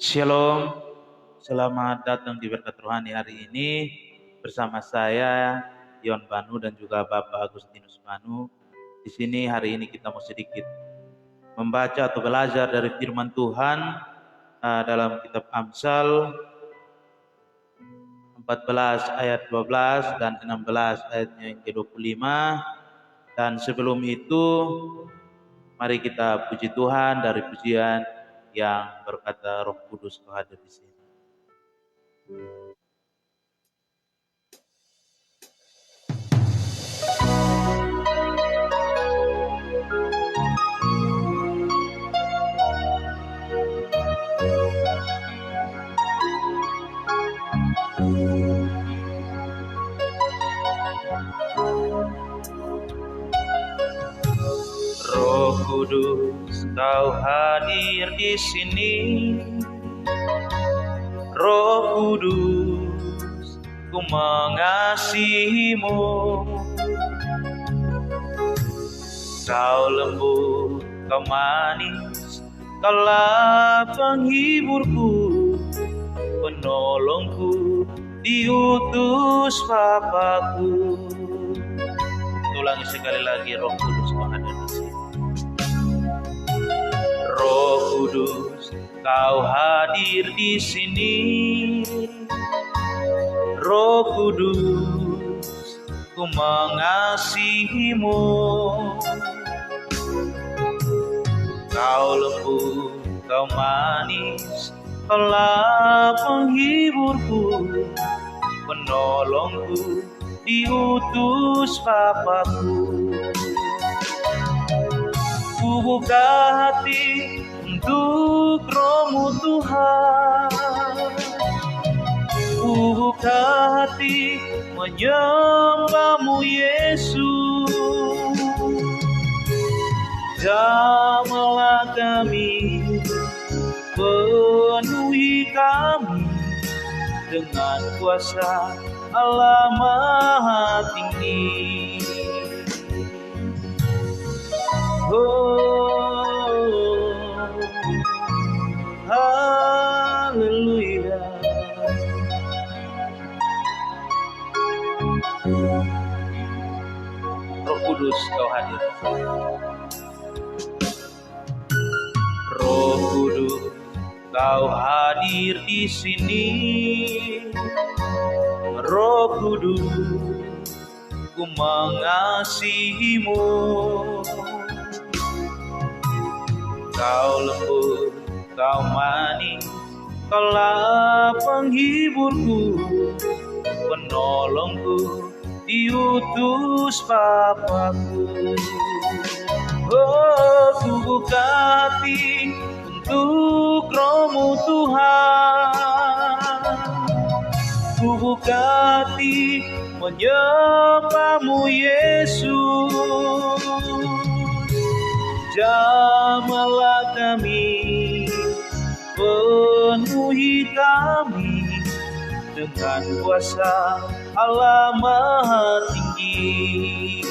Shalom, selamat datang di Berkat Rohani hari ini bersama saya Yon Banu dan juga Bapak Agustinus Banu. Di sini hari ini kita mau sedikit membaca atau belajar dari firman Tuhan dalam kitab Amsal 14 ayat 12 dan 16 ayatnya yang ke-25. Dan sebelum itu mari kita puji Tuhan dari pujian yang berkata Roh Kudus hadir di sini. Roh Kudus, Kau hadir di sini. Roh Kudus, ku mengasihimu. Kau lembut, kau manis, kaulah penghiburku, penolongku, diutus Bapakku. Ulangi sekali lagi, Roh Kudus kau hadir di sini. Roh Kudus, Kau hadir di sini. Roh Kudus, ku mengasihimu. Kau lembut, kau manis, kaulah penghiburku, penolongku, diutus Bapakku. Ku buka hati untuk Roh-Mu Tuhan. Ku buka hati menyembah-Mu Yesus. Jamahlah kami, penuhi kami dengan kuasa Allah Maha Tinggi. Oh, haleluya. Roh Kudus kau hadir. Roh Kudus kau hadir di sini. Roh Kudus ku mengasihimu. Kau lembut, kau manis, kaulah penghiburku, penolongku, diutus Bapakku. Oh, ku buka hati untuk Roh-Mu Tuhan. Ku buka hati menyembah-Mu Yesus. Jamahlah kami, penuhi kami dengan kuasa Allah Maha Tinggi.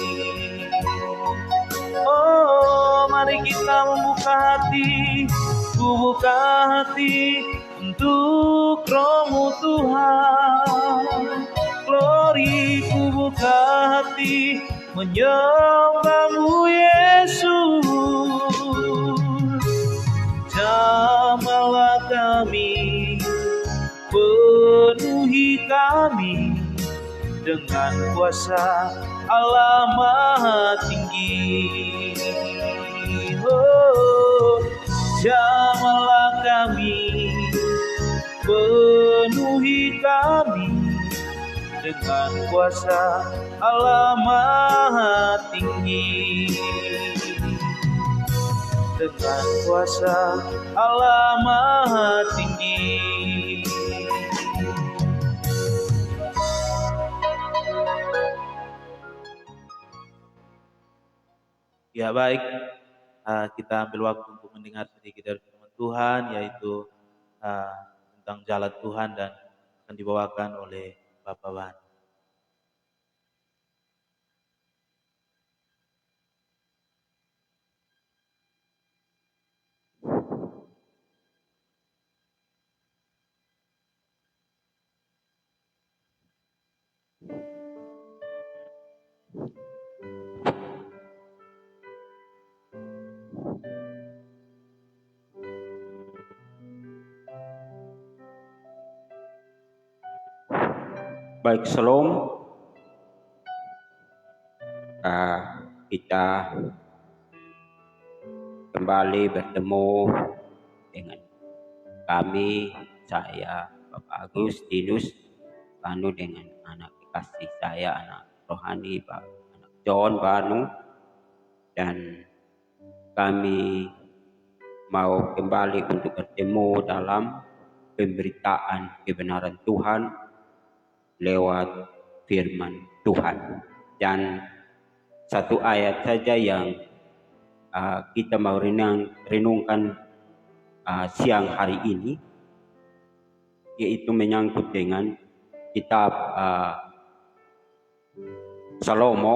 Oh, mari kita membuka hati, ku buka hati untuk Roh-Mu Tuhan. Glory, ku buka hati menyembah-Mu Yesus. Jamahlah kami, penuhi kami dengan kuasa Allah Maha Tinggi. Oh, jamahlah kami, penuhi kami dengan kuasa Allah Maha Tinggi. Dengan kuasa Allah Maha Tinggi. Ya baik, kita ambil waktu untuk mendengar sedikit dari firman Tuhan, yaitu tentang jalan Tuhan, dan akan dibawakan oleh Bapak Wan. Baik, Shalom. Kita kembali bertemu dengan kami, saya Bapak Agustinus Banu dengan anak kekasih saya, anak rohani anak John Banu, dan kami mau kembali untuk bertemu dalam pemberitaan kebenaran Tuhan lewat firman Tuhan. Dan satu ayat saja yang kita mau renungkan siang hari ini, yaitu menyangkut dengan kitab Salomo,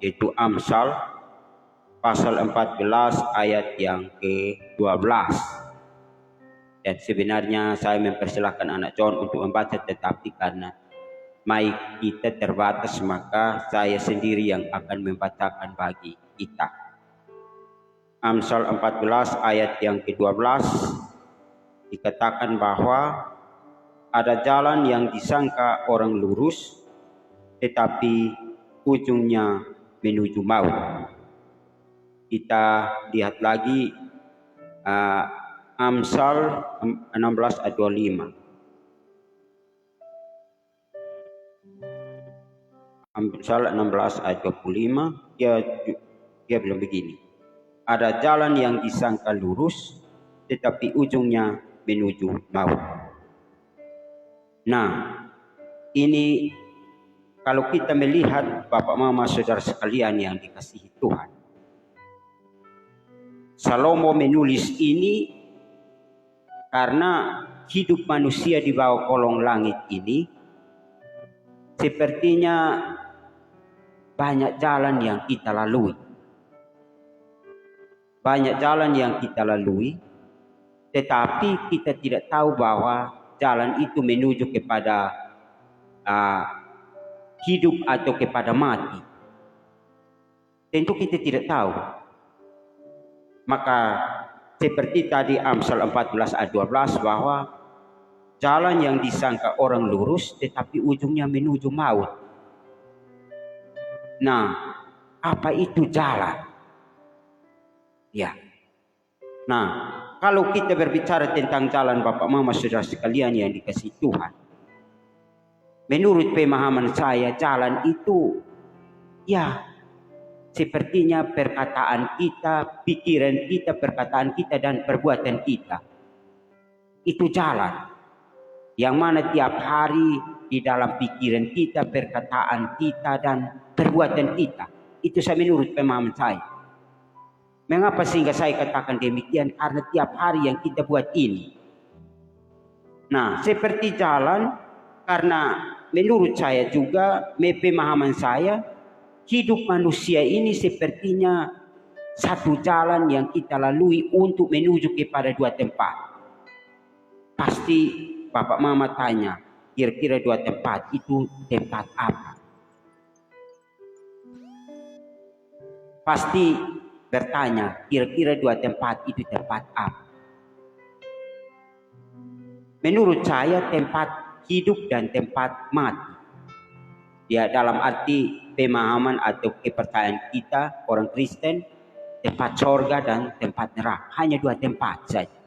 yaitu Amsal pasal 14 ayat yang ke-12. Dan sebenarnya saya mempersilahkan anak John untuk membaca, tetapi karena mic kita terbatas, maka saya sendiri yang akan membacakan bagi kita. Amsal 14 ayat yang ke-12 dikatakan bahwa ada jalan yang disangka orang lurus, tetapi ujungnya menuju maut. Kita lihat lagi Amsal 16 ayat 25. Amsal 16 ayat 25, dia bilang begini. Ada jalan yang disangka lurus, tetapi ujungnya menuju maut. Nah, ini kalau kita melihat Bapak Mama Saudara sekalian yang dikasihi Tuhan, Salomo menulis ini karena hidup manusia di bawah kolong langit ini sepertinya banyak jalan yang kita lalui. Banyak jalan yang kita lalui, tetapi kita tidak tahu bahwa jalan itu menuju kepada hidup atau kepada mati. Tentu kita tidak tahu. Maka seperti tadi Amsal 14 ayat 12 bahwa jalan yang disangka orang lurus tetapi ujungnya menuju maut. Nah, apa itu jalan? Ya. Nah, kalau kita berbicara tentang jalan Bapak Mama Saudara sekalian yang dikasihi Tuhan, menurut pemahaman saya jalan itu ya sepertinya perkataan kita, pikiran kita, perkataan kita dan perbuatan kita. Itu jalan yang mana tiap hari di dalam pikiran kita, perkataan kita dan perbuatan kita. Itu saya menurut pemahaman saya. Mengapa sehingga saya katakan demikian? Karena tiap hari yang kita buat ini. Nah, seperti jalan, karena menurut saya juga, pemahaman saya, hidup manusia ini sepertinya satu jalan yang kita lalui untuk menuju kepada dua tempat. Pasti Bapak Mama tanya, kira-kira dua tempat itu tempat apa? Pasti bertanya, kira-kira dua tempat itu tempat apa? Menurut saya tempat hidup dan tempat mati. Ya, dalam arti pemahaman atau kepercayaan kita orang Kristen, tempat surga dan tempat neraka. Hanya dua tempat saja.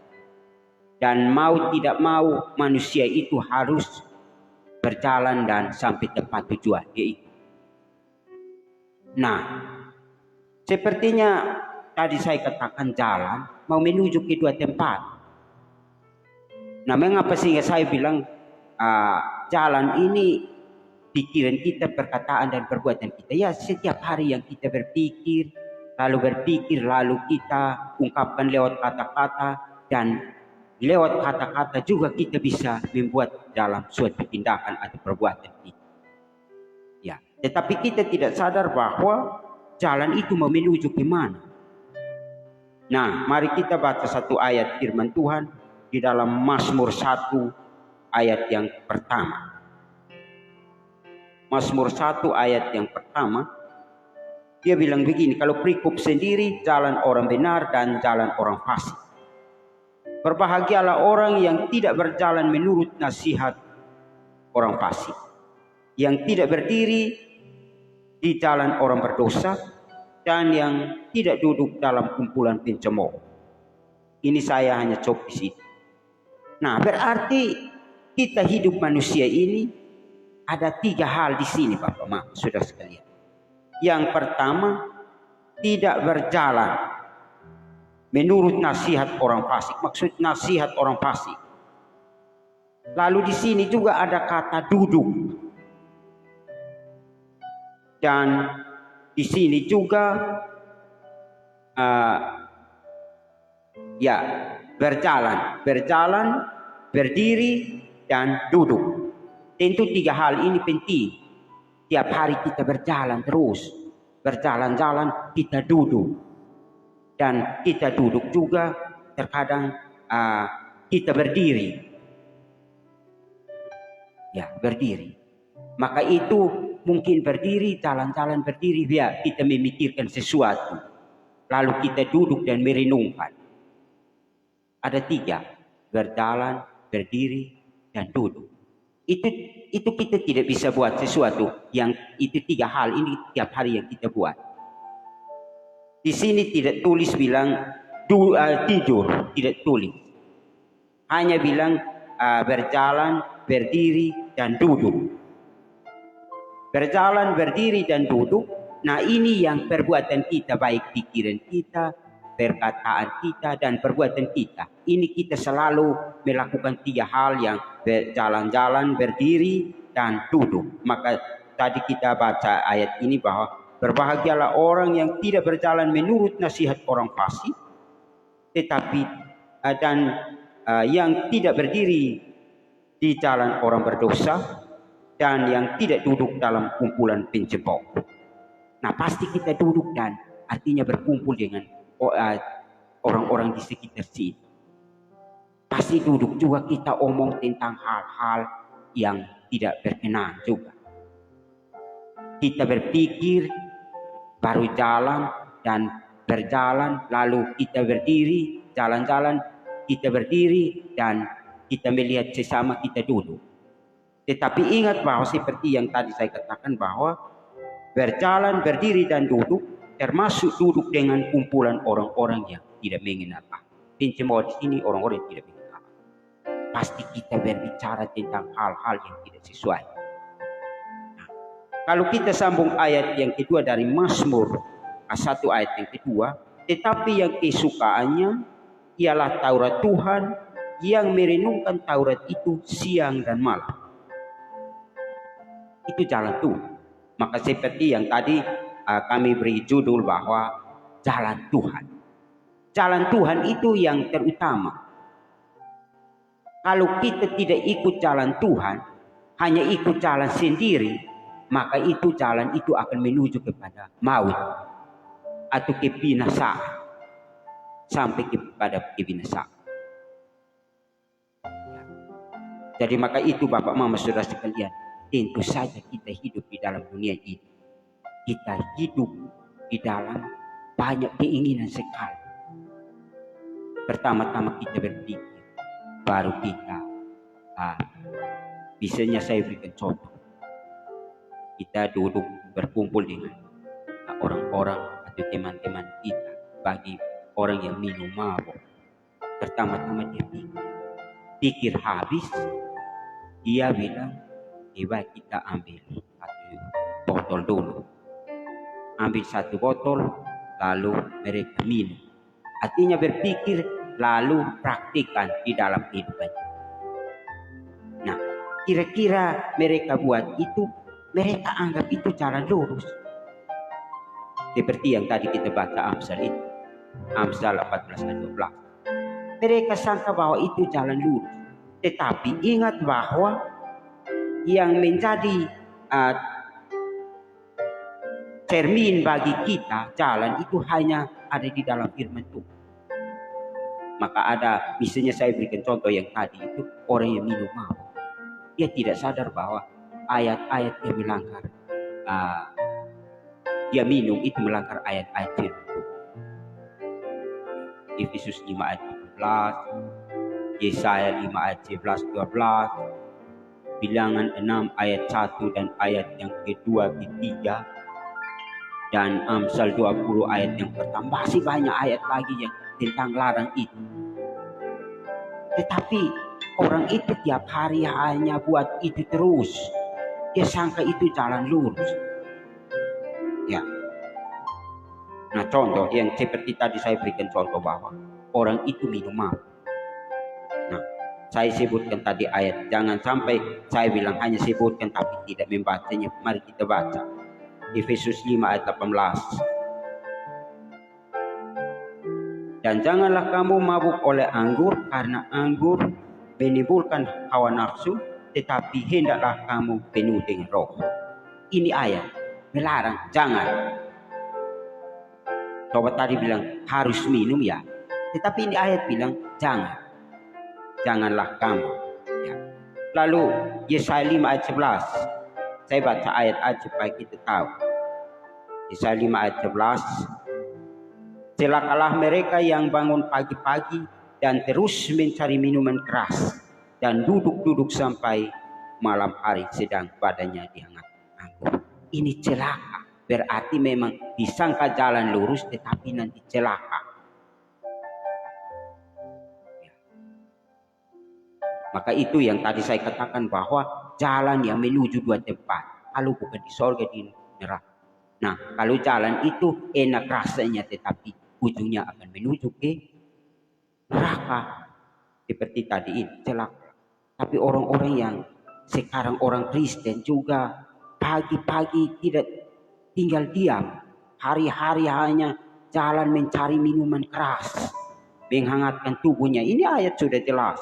Dan mau tidak mau manusia itu harus berjalan dan sampai tempat tujuan, yaitu. Nah, sepertinya tadi saya katakan jalan mau menuju ke dua tempat. Nah, mengapa sehingga saya bilang jalan ini pikiran kita, perkataan dan perbuatan kita. Ya, setiap hari yang kita berpikir, lalu kita ungkapkan lewat kata-kata, dan lewat kata-kata juga kita bisa membuat dalam suatu tindakan atau perbuatan kita. Ya, tetapi kita tidak sadar bahwa jalan itu mau menuju ke mana. Nah, mari kita baca satu ayat firman Tuhan di dalam Mazmur 1 ayat yang pertama. Mazmur 1 ayat yang pertama, dia bilang begini, kalau perikop sendiri jalan orang benar dan jalan orang fasik. Berbahagialah orang yang tidak berjalan menurut nasihat orang fasik. yang tidak berdiri di jalan orang berdosa, dan yang tidak duduk dalam kumpulan pencemooh. Ini saya hanya copy situ. Nah, berarti kita hidup manusia ini ada 3 hal di sini, Bapak Mama, saudara sekalian. Yang pertama, tidak berjalan menurut nasihat orang fasik. Maksud nasihat orang fasik. Lalu di sini juga ada kata duduk. Dan di sini juga berjalan, berdiri, dan duduk. Tentu 3 hal ini penting. Tiap hari kita berjalan terus. Berjalan-jalan kita duduk. Dan kita duduk juga terkadang kita berdiri. Ya, berdiri. Maka itu mungkin berdiri, jalan-jalan berdiri, biar kita memikirkan sesuatu. Lalu kita duduk dan merenungkan. Ada 3, berjalan, berdiri, dan duduk. Itu kita tidak bisa buat sesuatu yang itu 3 hal ini tiap hari yang kita buat. Di sini tidak tulis bilang tidur, tidak tulis. Hanya bilang berjalan, berdiri, dan duduk. Berjalan, berdiri, dan duduk. Nah, ini yang perbuatan kita, baik pikiran kita, perkataan kita, dan perbuatan kita. Ini kita selalu melakukan 3 hal yang berjalan-jalan, berdiri, dan duduk. Maka tadi kita baca ayat ini bahwa berbahagialah orang yang tidak berjalan menurut nasihat orang fasik, tetapi yang tidak berdiri di jalan orang berdosa, dan yang tidak duduk dalam kumpulan pencemooh. Nah, pasti kita duduk dan artinya berkumpul dengan orang-orang di sekitar sini. Pasti duduk juga kita omong tentang hal-hal yang tidak berkenan juga. Kita berpikir, baru jalan dan berjalan, lalu kita berdiri, jalan-jalan, kita berdiri, dan kita melihat sesama kita duduk. Tetapi ingat bahwa seperti yang tadi saya katakan bahwa berjalan, berdiri, dan duduk termasuk duduk dengan kumpulan orang-orang yang tidak mengenal Allah. Pencemooh di sini orang-orang yang tidak mengenal Allah. Pasti kita berbicara tentang hal-hal yang tidak sesuai. Nah, kalau kita sambung ayat yang kedua dari Mazmur 1 ayat yang kedua, tetapi yang kesukaannya ialah Taurat Tuhan, yang merenungkan Taurat itu siang dan malam. Itu jalan Tuhan. Maka seperti yang tadi kami beri judul bahwa jalan Tuhan. Jalan Tuhan itu yang terutama. Kalau kita tidak ikut jalan Tuhan, hanya ikut jalan sendiri, maka itu jalan itu akan menuju kepada maut atau kebinasaan, sampai kepada kebinasaan. Jadi maka itu Bapak Mama Saudara sekalian, tentu saja kita hidup di dalam dunia ini. Kita hidup di dalam banyak keinginan sekali. Pertama-tama kita berpikir, baru kita misalnya saya berikan contoh. Kita duduk berkumpul dengan orang-orang atau teman-teman kita. Bagi orang yang minum mabuk, pertama-tama dia pikir habis, dia bilang, coba kita ambil 1 botol dulu. Ambil 1 botol, lalu mereka minum. Artinya berpikir, lalu praktikkan di dalam kehidupannya. Nah, kira-kira mereka buat itu, mereka anggap itu jalan lurus. Seperti yang tadi kita baca Amsal itu. Amsal 14:12. Mereka sangka bahwa itu jalan lurus. Tetapi ingat bahwa yang menjadi cermin bagi kita, jalan itu hanya ada di dalam firman Tuhan. Maka ada, misalnya saya berikan contoh yang tadi itu, orang yang minum mabuk. Dia tidak sadar bahwa ayat-ayat yang melanggar, dia minum itu melanggar ayat-ayat firman Tuhan. Efesus 5 ayat 17, Yesaya 5 ayat 11-12, Bilangan 6 ayat 1 dan ayat yang kedua, ketiga, dan Amsal 20 ayat yang pertama. Masih banyak ayat lagi yang tentang larang itu. Tetapi orang itu tiap hari hanya buat itu terus. Dia sangka itu jalan lurus. Ya. Nah, contoh yang seperti tadi saya berikan contoh bahwa orang itu minum mabuk. Nah, saya sebutkan tadi ayat. Jangan sampai saya bilang hanya sebutkan tapi tidak membacanya. Mari kita baca. Efesus 5 ayat 18. Dan janganlah kamu mabuk oleh anggur, karena anggur menimbulkan hawa nafsu, tetapi hendaklah kamu penuh dengan roh. Ini ayat melarang, jangan. Coba tadi bilang harus minum ya, tetapi ini ayat bilang jangan. Janganlah kamu. Ya. Lalu Yesaya 5 ayat 11. Saya baca ayat supaya kita tahu. Yesaya 5 ayat 11. Celakalah mereka yang bangun pagi-pagi dan terus mencari minuman keras dan duduk-duduk sampai malam hari sedang badannya dihangat anggur. Ini celaka. Berarti memang disangka jalan lurus tetapi nanti celaka. Ya. Maka itu yang tadi saya katakan bahwa jalan yang menuju dua tempat. Kalau bukan di sorga, di neraka. Nah, kalau jalan itu enak rasanya tetapi ujungnya akan menuju ke neraka. Seperti tadi ini celaka. Tapi orang-orang yang sekarang orang Kristen juga pagi-pagi tidak tinggal diam. Hari-hari hanya jalan mencari minuman keras. Menghangatkan tubuhnya. Ini ayat sudah jelas.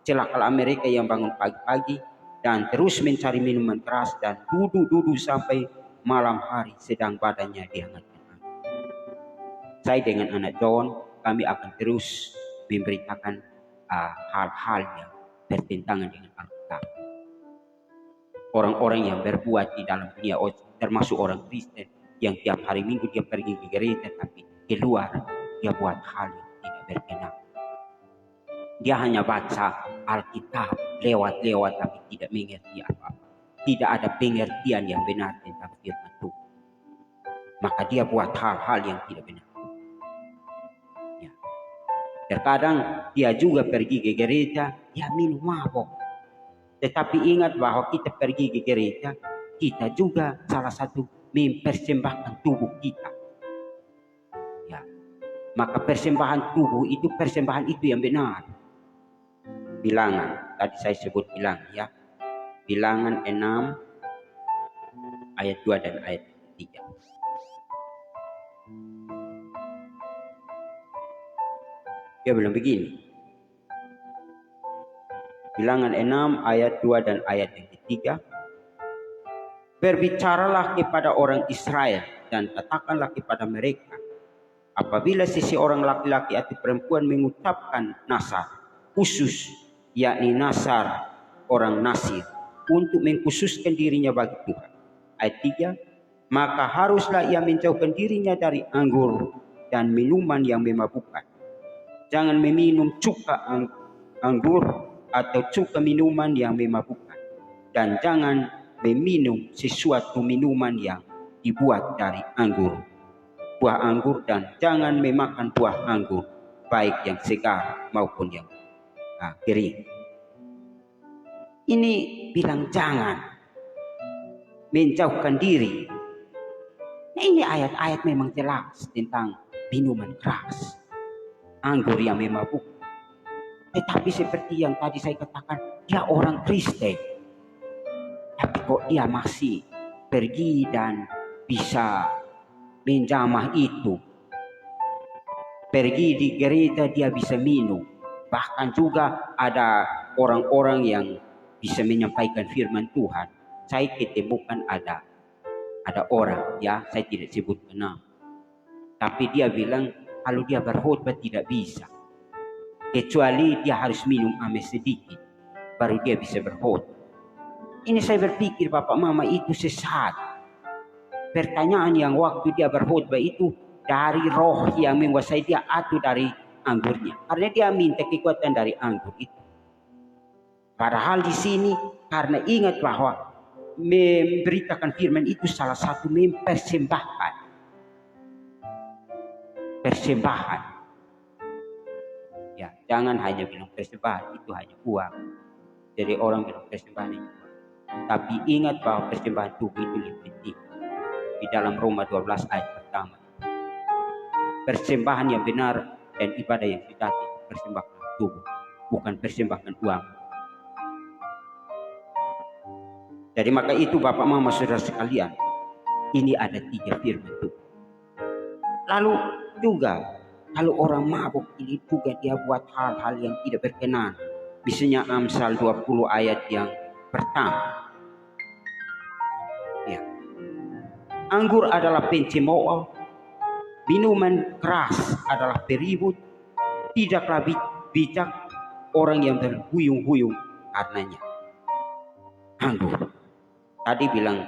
Celakalah mereka yang bangun pagi-pagi dan terus mencari minuman keras dan duduk-duduk sampai malam hari sedang badannya dihangatkan. Saya dengan anak John, kami akan terus memberitakan hal-hal yang bertentangan dengan Alkitab. Orang-orang yang berbuat di dalam dunia, termasuk orang Kristen yang tiap hari Minggu dia pergi ke gereja tapi keluar dia buat hal yang tidak berkenan. Dia hanya baca Alkitab lewat-lewat tapi tidak mengerti apa-apa. Tidak ada pengertian yang benar tentang firman Tuhan. Maka dia buat hal-hal yang tidak benar. Ya. Terkadang dia juga pergi ke gereja, dia minum mabok. Tetapi ingat bahwa kita pergi ke gereja, kita juga salah satu mempersembahkan tubuh kita. Ya. Maka persembahan tubuh itu, persembahan itu yang benar. Bilangan, tadi saya sebut bilangan ya. Bilangan 6 ayat 2 dan ayat 3. Ya belum begini. Bilangan 6 ayat 2 dan ayat yang ketiga. Berbicaralah kepada orang Israel dan katakanlah kepada mereka, apabila seseorang laki-laki atau perempuan mengucapkan nasar khusus, yakni nasar orang Nasir, untuk mengkhususkan dirinya bagi Tuhan. Ayat 3, maka haruslah ia menjauhkan dirinya dari anggur dan minuman yang memabukkan. Jangan meminum cuka anggur atau cuka minuman yang memabukkan. Dan jangan meminum sesuatu minuman yang dibuat dari anggur, buah anggur, dan jangan memakan buah anggur, baik yang segar maupun yang kering. Ini bilang jangan, menjauhkan diri. Nah, ini ayat-ayat memang jelas tentang minuman keras, anggur yang memabukkan. Tetapi seperti yang tadi saya katakan, dia orang Kristen. Tapi kok dia masih pergi dan bisa menjamah itu. Pergi di gereja dia bisa minum. Bahkan juga ada orang-orang yang bisa menyampaikan firman Tuhan. Saya ketemukan ada orang, ya saya tidak sebut nama. Tapi dia bilang kalau dia berkhotbah tidak bisa. Kecuali dia harus minum ame sedikit, baru dia bisa berkhotbah. Ini saya berpikir Bapak Mama itu sesat. Pertanyaan yang waktu dia berkhotbah itu dari roh yang menguasai dia atau dari anggurnya. Karena dia minta kekuatan dari anggur itu. Padahal di sini Karena ingat bahwa memberitakan firman itu salah satu mempersembahkan. Persembahan. Ya, jangan hanya bilang persembahan itu hanya uang. Jadi orang bilang persembahan itu uang. Tapi ingat bahwa persembahan tubuh itu lebih penting. Di dalam Roma 12 ayat pertama. Persembahan yang benar dan ibadah yang sejati persembahkan tubuh, bukan persembahkan uang. Jadi maka itu Bapak Mama Saudara sekalian, ini ada 3 firman Tuhan. Lalu juga kalau orang mabuk ini juga dia buat hal-hal yang tidak berkenan. Misalnya Amsal 20 ayat yang pertama. Ya. Anggur adalah pencemooh, minuman keras adalah peribut, tidaklah bijak orang yang berhuyung-huyung karenanya. Anggur. Tadi bilang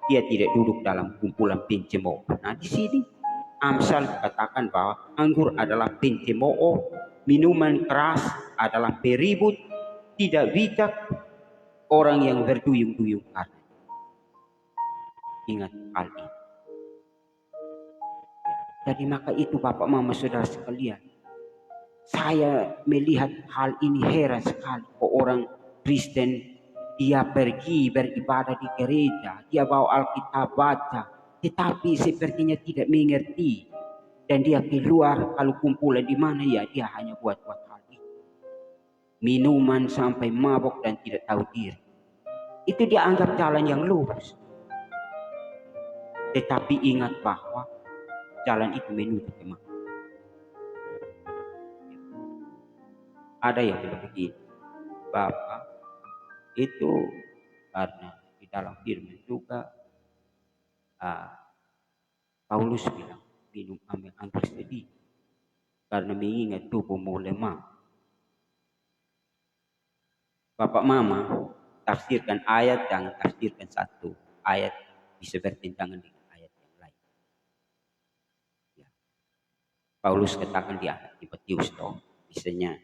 dia tidak duduk dalam kumpulan pencemooh. Nah di sini Amsal katakan bahwa anggur adalah pencemooh, minuman keras adalah peribut, tidak bijak orang yang berduyung-duyung karenanya. Ingat hal ini. Jadi maka itu Bapak Mama Saudara sekalian, saya melihat hal ini heran sekali. Orang Kristen dia pergi beribadah di gereja, dia bawa Alkitab baca, tetapi sepertinya tidak mengerti. Dan dia keluar kalau kumpulan di mana ya dia hanya buat-buat hal itu. Minuman sampai mabok dan tidak tahu diri. Itu dia anggap jalan yang lurus. Tetapi ingat bahwa jalan itu menuju kemana. Ada yang bilang begini, Bapak itu karena di dalam firman juga Paulus bilang minum anggur sedih karena mengingat tubuhmu lemah. Bapak Mama tafsirkan ayat, jangan tafsirkan satu ayat bisa bertentangan dengan ayat yang lain. Ya. Paulus katakan di anak Timotius toh, misalnya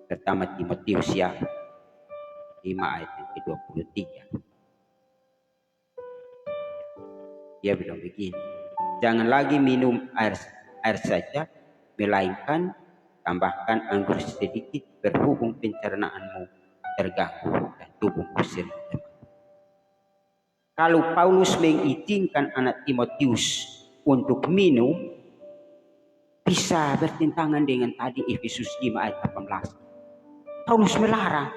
pertama Timotius ya 5 ayat yang ke-23. Dia bilang begini, jangan lagi minum air saja, melainkan tambahkan anggur sedikit, berhubung pencernaanmu terganggu dan tubuhmu sering lemah. Kalau Paulus mengizinkan anak Timotius untuk minum, bisa bertentangan dengan tadi Efesus 5 ayat 18. Paulus melarang,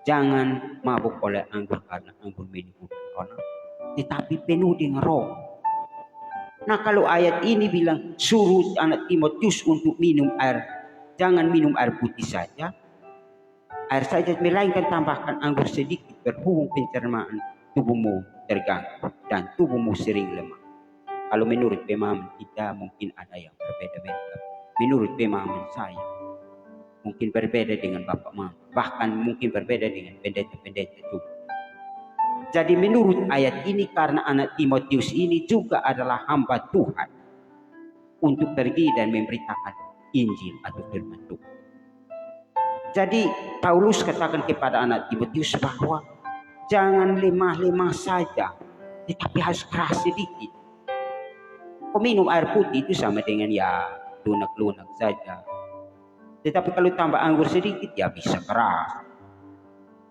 jangan mabuk oleh anggur karena anggur menimbulkan orang, tetapi penuh dengan roh. Nah kalau ayat ini bilang suruh anak Timotius untuk minum air, jangan minum air putih saja, air saja, melainkan tambahkan anggur sedikit, berhubung pencernaan tubuhmu terganggu dan tubuhmu sering lemah. Kalau menurut pemahaman kita mungkin ada yang berbeda-beda. Menurut pemahaman saya mungkin berbeda dengan Bapak Mama, bahkan mungkin berbeda dengan pendeta-pendeta juga. Jadi menurut ayat ini karena anak Timotius ini juga adalah hamba Tuhan untuk pergi dan memberitakan Injil atau firman Tuhan. Jadi Paulus katakan kepada anak Timotius bahwa jangan lemah-lemah saja, tetapi harus keras sedikit. Kau minum air putih itu sama dengan ya lunak-lunak saja. Tetapi kalau tambah anggur sedikit ya bisa keras.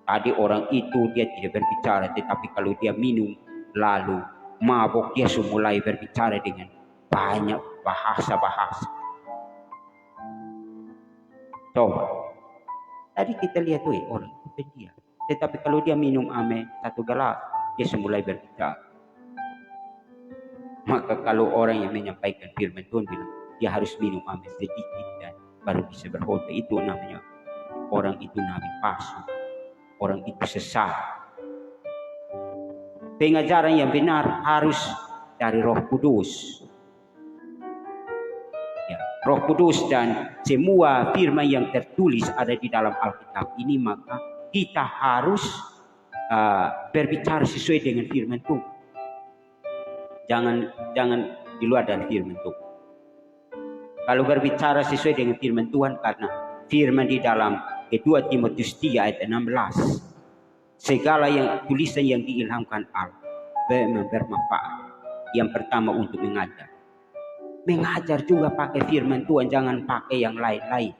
Tadi orang itu dia tidak berbicara, tetapi kalau dia minum lalu mabuk dia sudah mulai berbicara dengan banyak bahasa-bahasa. Coba. Tadi kita lihat tuh orang itu pendiam. Tetapi kalau dia minum ame 1 gelas, dia sudah mulai berbicara. Maka kalau orang yang menyampaikan firman Tuhan bilang dia harus minum ame sedikit dan baru bisa berkhotbah, itu namanya orang itu nabi palsu. Orang itu sesat. Pengajaran yang benar harus dari Roh Kudus. Ya, Roh Kudus dan semua firman yang tertulis ada di dalam Alkitab ini, maka kita harus berbicara sesuai dengan firman Tuhan. Jangan di luar dari firman Tuhan. Kalau berbicara sesuai dengan firman Tuhan, karena firman di dalam Kedua Timotius 3 ayat 16. Segala yang tulisan yang diilhamkan Allah memang bermanfaat. Yang pertama untuk mengajar. Mengajar juga pakai firman Tuhan, jangan pakai yang lain-lain.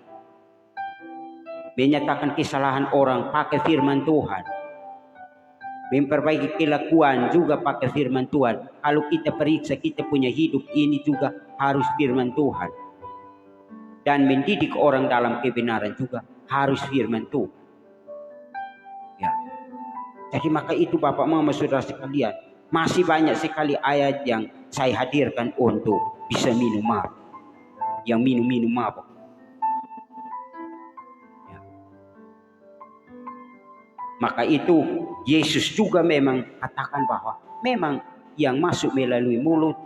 Menyatakan kesalahan orang pakai firman Tuhan. Memperbaiki kelakuan juga pakai firman Tuhan. Kalau kita periksa kita punya hidup ini juga harus firman Tuhan. Dan mendidik orang dalam kebenaran juga harus firman Tuhan. Ya. Jadi maka itu Bapak Mama Saudara sekalian, masih banyak sekali ayat yang saya hadirkan untuk bisa minum mabuk. Yang minum mabuk. Ya. Maka itu Yesus juga memang katakan bahwa memang yang masuk melalui mulut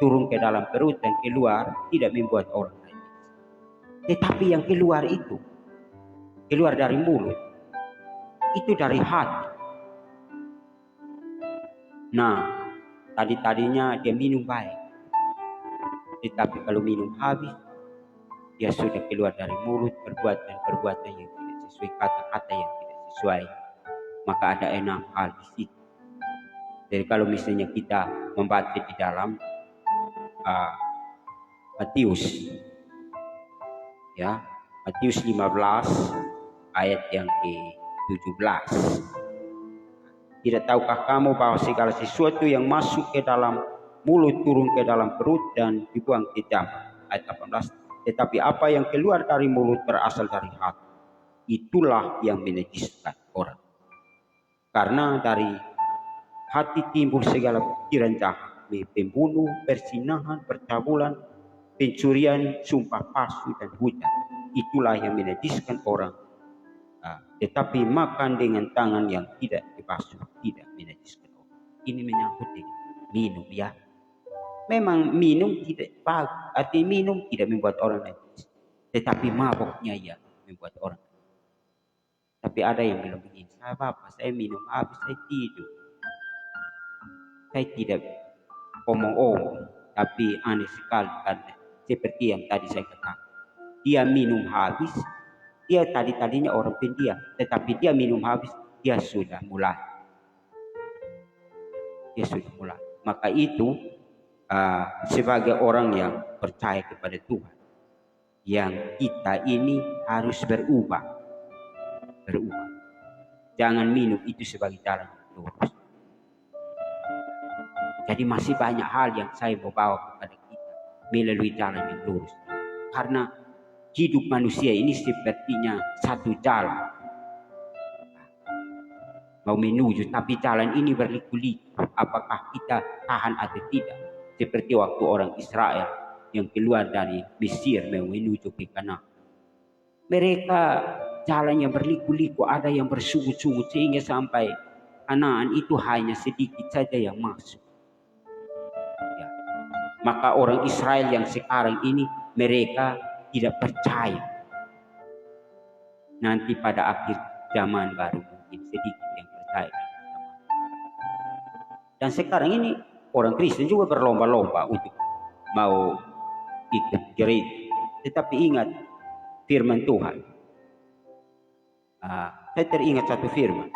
turun ke dalam perut dan keluar tidak membuat orang lain. Tetapi yang keluar itu, keluar dari mulut, itu dari hati. Nah, tadinya dia minum baik. Tetapi kalau minum habis, dia sudah keluar dari mulut perbuatan yang tidak sesuai, kata-kata yang tidak sesuai. Maka ada 6 hal di situ. Jadi kalau misalnya kita membaca di dalam Matius, ya, Matius 15 ayat yang ke-17. Tidak tahukah kamu bahwa segala sesuatu yang masuk ke dalam mulut turun ke dalam perut dan dibuang ke jamah. Ayat 18. Tetapi apa yang keluar dari mulut berasal dari hati. Itulah yang menajiskan orang. Karena dari hati timbul segala pikiran jahat, pembunuh, perzinahan, percabulan, pencurian, sumpah palsu dan hujat. Itulah yang menajiskan orang. Tetapi makan dengan tangan yang tidak dibasuh tidak menajiskan orang. Ini menyangkut dengan minum, ya. Memang minum tidak bagus, artinya minum tidak membuat orang najis. Tetapi mabuknya ya membuat orang najis. Tapi ada yang bilang begini, saya minum habis saya tidur. Saya tidak omong-omong, tapi aneh sekali karena seperti yang tadi saya katakan. Dia minum habis, dia tadinya orang pendiam, tetapi dia minum habis, dia sudah mulai. Maka itu sebagai orang yang percaya kepada Tuhan, yang kita ini harus berubah. Jangan minum itu sebagai jalan yang lurus. Jadi masih banyak hal yang saya mau bawa kepada kita melalui jalan yang lurus. Karena hidup manusia ini sepertinya satu jalan. Mau menuju, tapi jalan ini berliku-liku. Apakah kita tahan atau tidak? Seperti waktu orang Israel yang keluar dari Mesir menuju ke Kanaan. Mereka jalan yang berliku-liku, ada yang bersungut-sungut sehingga sampai Kanaan itu hanya sedikit saja yang masuk. Ya. Maka orang Israel yang sekarang ini mereka tidak percaya. Nanti pada akhir zaman baru mungkin sedikit yang percaya. Dan sekarang ini orang Kristen juga berlomba-lomba untuk mau ikut gereja. Tetapi ingat firman Tuhan. Saya teringat satu firman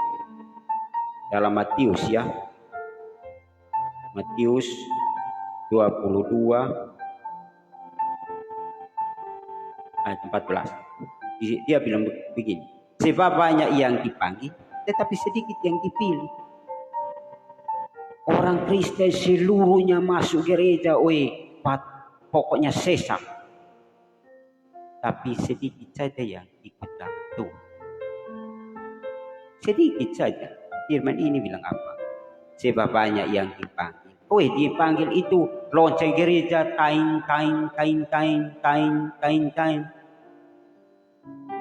dalam Matius, ya. Matius 22 ayat 14. Dia bilang begini, sebab banyak yang dipanggil tetapi sedikit yang dipilih. Orang Kristen seluruhnya masuk gereja, pokoknya sesak. Tapi sedikit saja yang ikut dalam Tuhan. Sedikit saja. Firman ini bilang apa? Sebab banyak yang dipanggil. Dipanggil itu lonceng gereja, tain.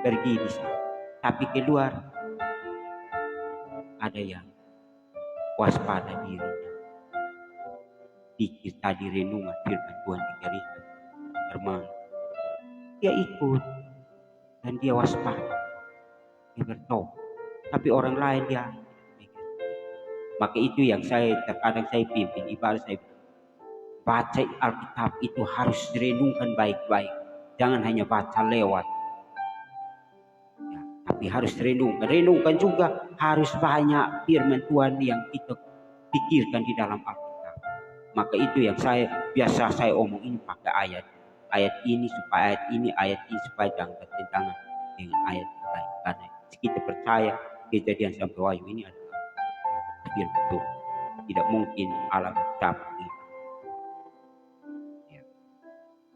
Pergi di sana. Tapi keluar ada yang waspada dirinya. Pikir tadi renungan firman Tuhan di gereja. Teman, dia ikut dan dia waspada. Dia bertobat. Tapi orang lain dia mikir. Maka itu yang terkadang saya pimpin. Ibarat saya baca Alkitab itu harus direnungkan baik-baik. Jangan hanya baca lewat. Ya, Tapi harus renungkan juga harus banyak firman Tuhan yang kita pikirkan di dalam Alkitab. Maka itu yang biasa saya omong ini pakai ayat ini supaya ayat ini supaya jangan bertentangan dengan ayat yang lain. Karena kita percaya Kejadian sampai Wahyu ini adalah firman Tuhan. Tidak mungkin Allah bercabut. Ya.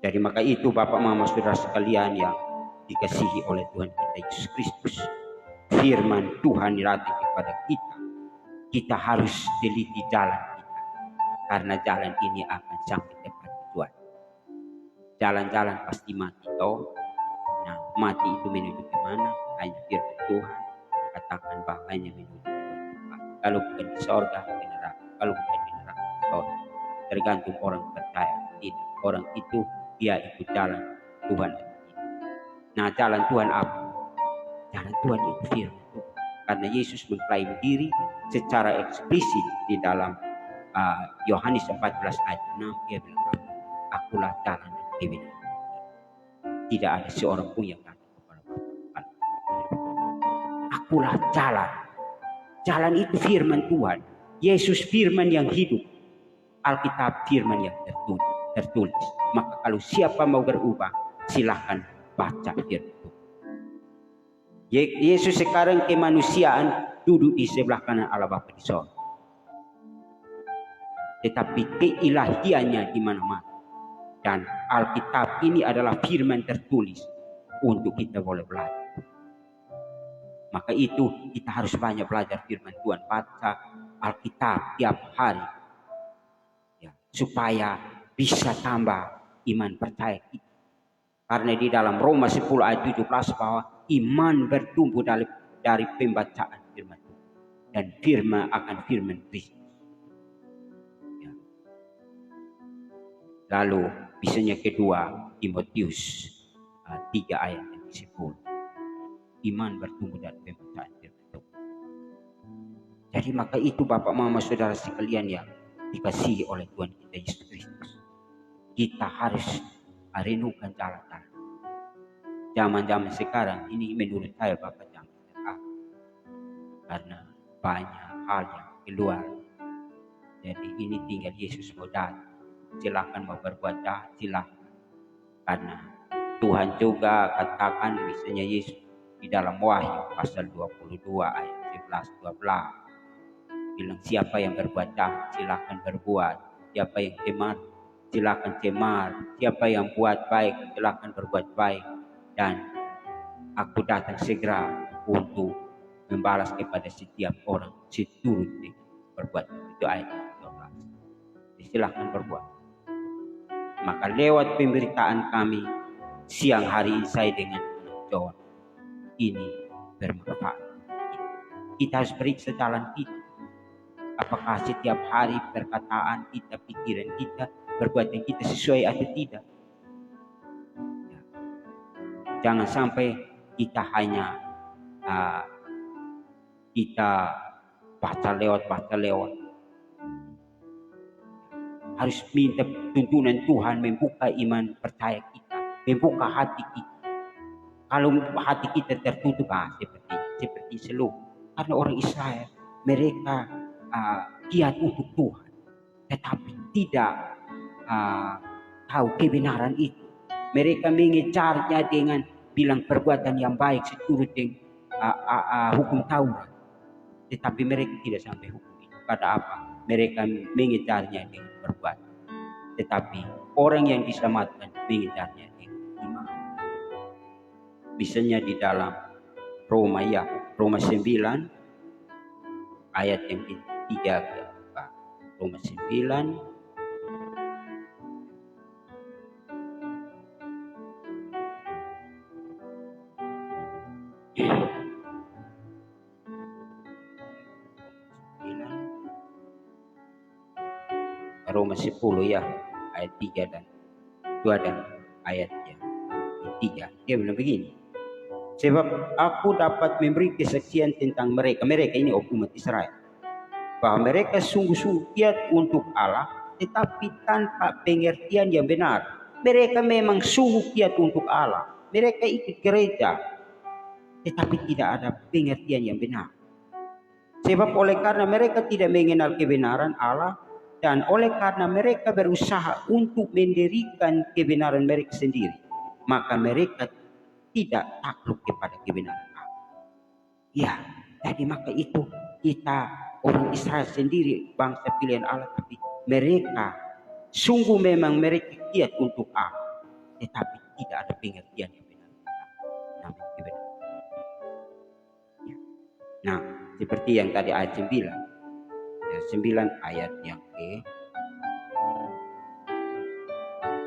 Jadi maka itu Bapak Mama Saudara sekalian yang dikasihi oleh Tuhan kita Yesus Kristus, firman Tuhan dilatih kepada kita. Kita harus teliti jalan kita, karena jalan ini akan sampai tepat tujuan. Jalan-jalan pasti mati toh. Nah, mati itu menuju ke mana? Hanya firman Tuhan katakan bahwanya menuju ke tempat. Kalau bukan di sorga, ke neraka. Kalau bukan di neraka, ke sorga. Tergantung orang percaya tidak. Orang itu dia ikut jalan Tuhan. Nah, jalan Tuhan apa? Jalan Tuhan itu firman Tuhan. Karena Yesus mengklaim diri secara eksplisit di dalam Yohanes 14 ayat 6, dia bilang, akulah jalan dan kebenaran. Tidak ada seorang pun yang datang kepada Bapa. Akulah jalan. Jalan itu firman Tuhan. Yesus firman yang hidup. Alkitab firman yang tertulis. Maka kalau siapa mau berubah, silahkan baca firman Tuhan. Yesus sekarang kemanusiaan duduk di sebelah kanan Allah Bapa di sorga. Tetapi keilahiannya di mana-mana. Dan Alkitab ini adalah firman tertulis untuk kita boleh belajar. Maka itu kita harus banyak belajar firman Tuhan, baca Alkitab tiap hari. Ya, supaya bisa tambah iman percaya kita. Karena di dalam Roma 10 ayat 17 bahwa iman bertumbuh dari pembacaan firman Tuhan. Dan firman akan firman Kristus. Ya. Lalu misalnya kedua Timotius 3 ayat 10. Iman bertumbuh dari pembacaan firman Tuhan. Jadi maka itu Bapak Mama Saudara sekalian yang dikasihi oleh Tuhan kita Yesus Kristus. Kita harus renungkan jalan-jalan. Zaman-zaman sekarang ini menurut saya Bapak jangan terang. Karena banyak hal yang keluar. Jadi ini tinggal Yesus mau datang. Silakan mau berbuat jahat, silakan. Karena Tuhan juga katakan misalnya Yesus di dalam Wahyu pasal 22 ayat 11-12. Bilang siapa yang berbuat jahat silakan berbuat. Siapa yang cemar silakan cemar. Siapa yang buat baik silakan berbuat baik. Dan aku datang segera untuk membalas kepada setiap orang seturut berbuat. Itu ayat 12. Silakan berbuat. Maka lewat pemberitaan kami siang hari ini saya dengan John ini bermanfaat. Kita harus periksa jalan kita. Apakah setiap hari perkataan kita, pikiran kita, perbuatan kita sesuai atau tidak. Ya. Jangan sampai kita hanya kita baca lewat. Harus minta tuntunan Tuhan membuka iman percaya kita, membuka hati kita. Kalau hati kita tertutup seperti seluruh. Karena orang Israel mereka giat untuk Tuhan, tetapi tidak tahu kebenaran itu. Mereka mengejarnya dengan bilang perbuatan yang baik seturut dengan hukum Taurat, tetapi mereka tidak sampai hukum itu. Pada apa? Mereka mengejarnya dengan perbuatan, tetapi orang yang diselamatkan mengejarnya dengan iman. Misalnya di dalam Roma 9 ayat yang ketiga, Roma 9 Roma 10 ya, ayat 3 dan 2 dan ayat yang 3. Dia bilang begini. Sebab aku dapat memberi kesaksian tentang mereka ini umat Israel. Bahwa mereka sungguh-sungguh giat untuk Allah, tetapi tanpa pengertian yang benar. Mereka memang sungguh giat untuk Allah. Mereka ikut gereja. tetapi tidak ada pengertian yang benar. Sebab oleh karena mereka tidak mengenal kebenaran Allah, dan oleh karena mereka berusaha untuk mendirikan kebenaran mereka sendiri, maka mereka tidak takluk kepada kebenaran Allah. Ya, jadi maka itu kita orang Israel sendiri, bangsa pilihan Allah, tapi mereka sungguh memang mereka giat untuk Allah, tetapi tidak ada pengertian yang benar tentang kebenaran. Ya. Nah, seperti yang tadi ayat 9. Ya, 9 ayat yang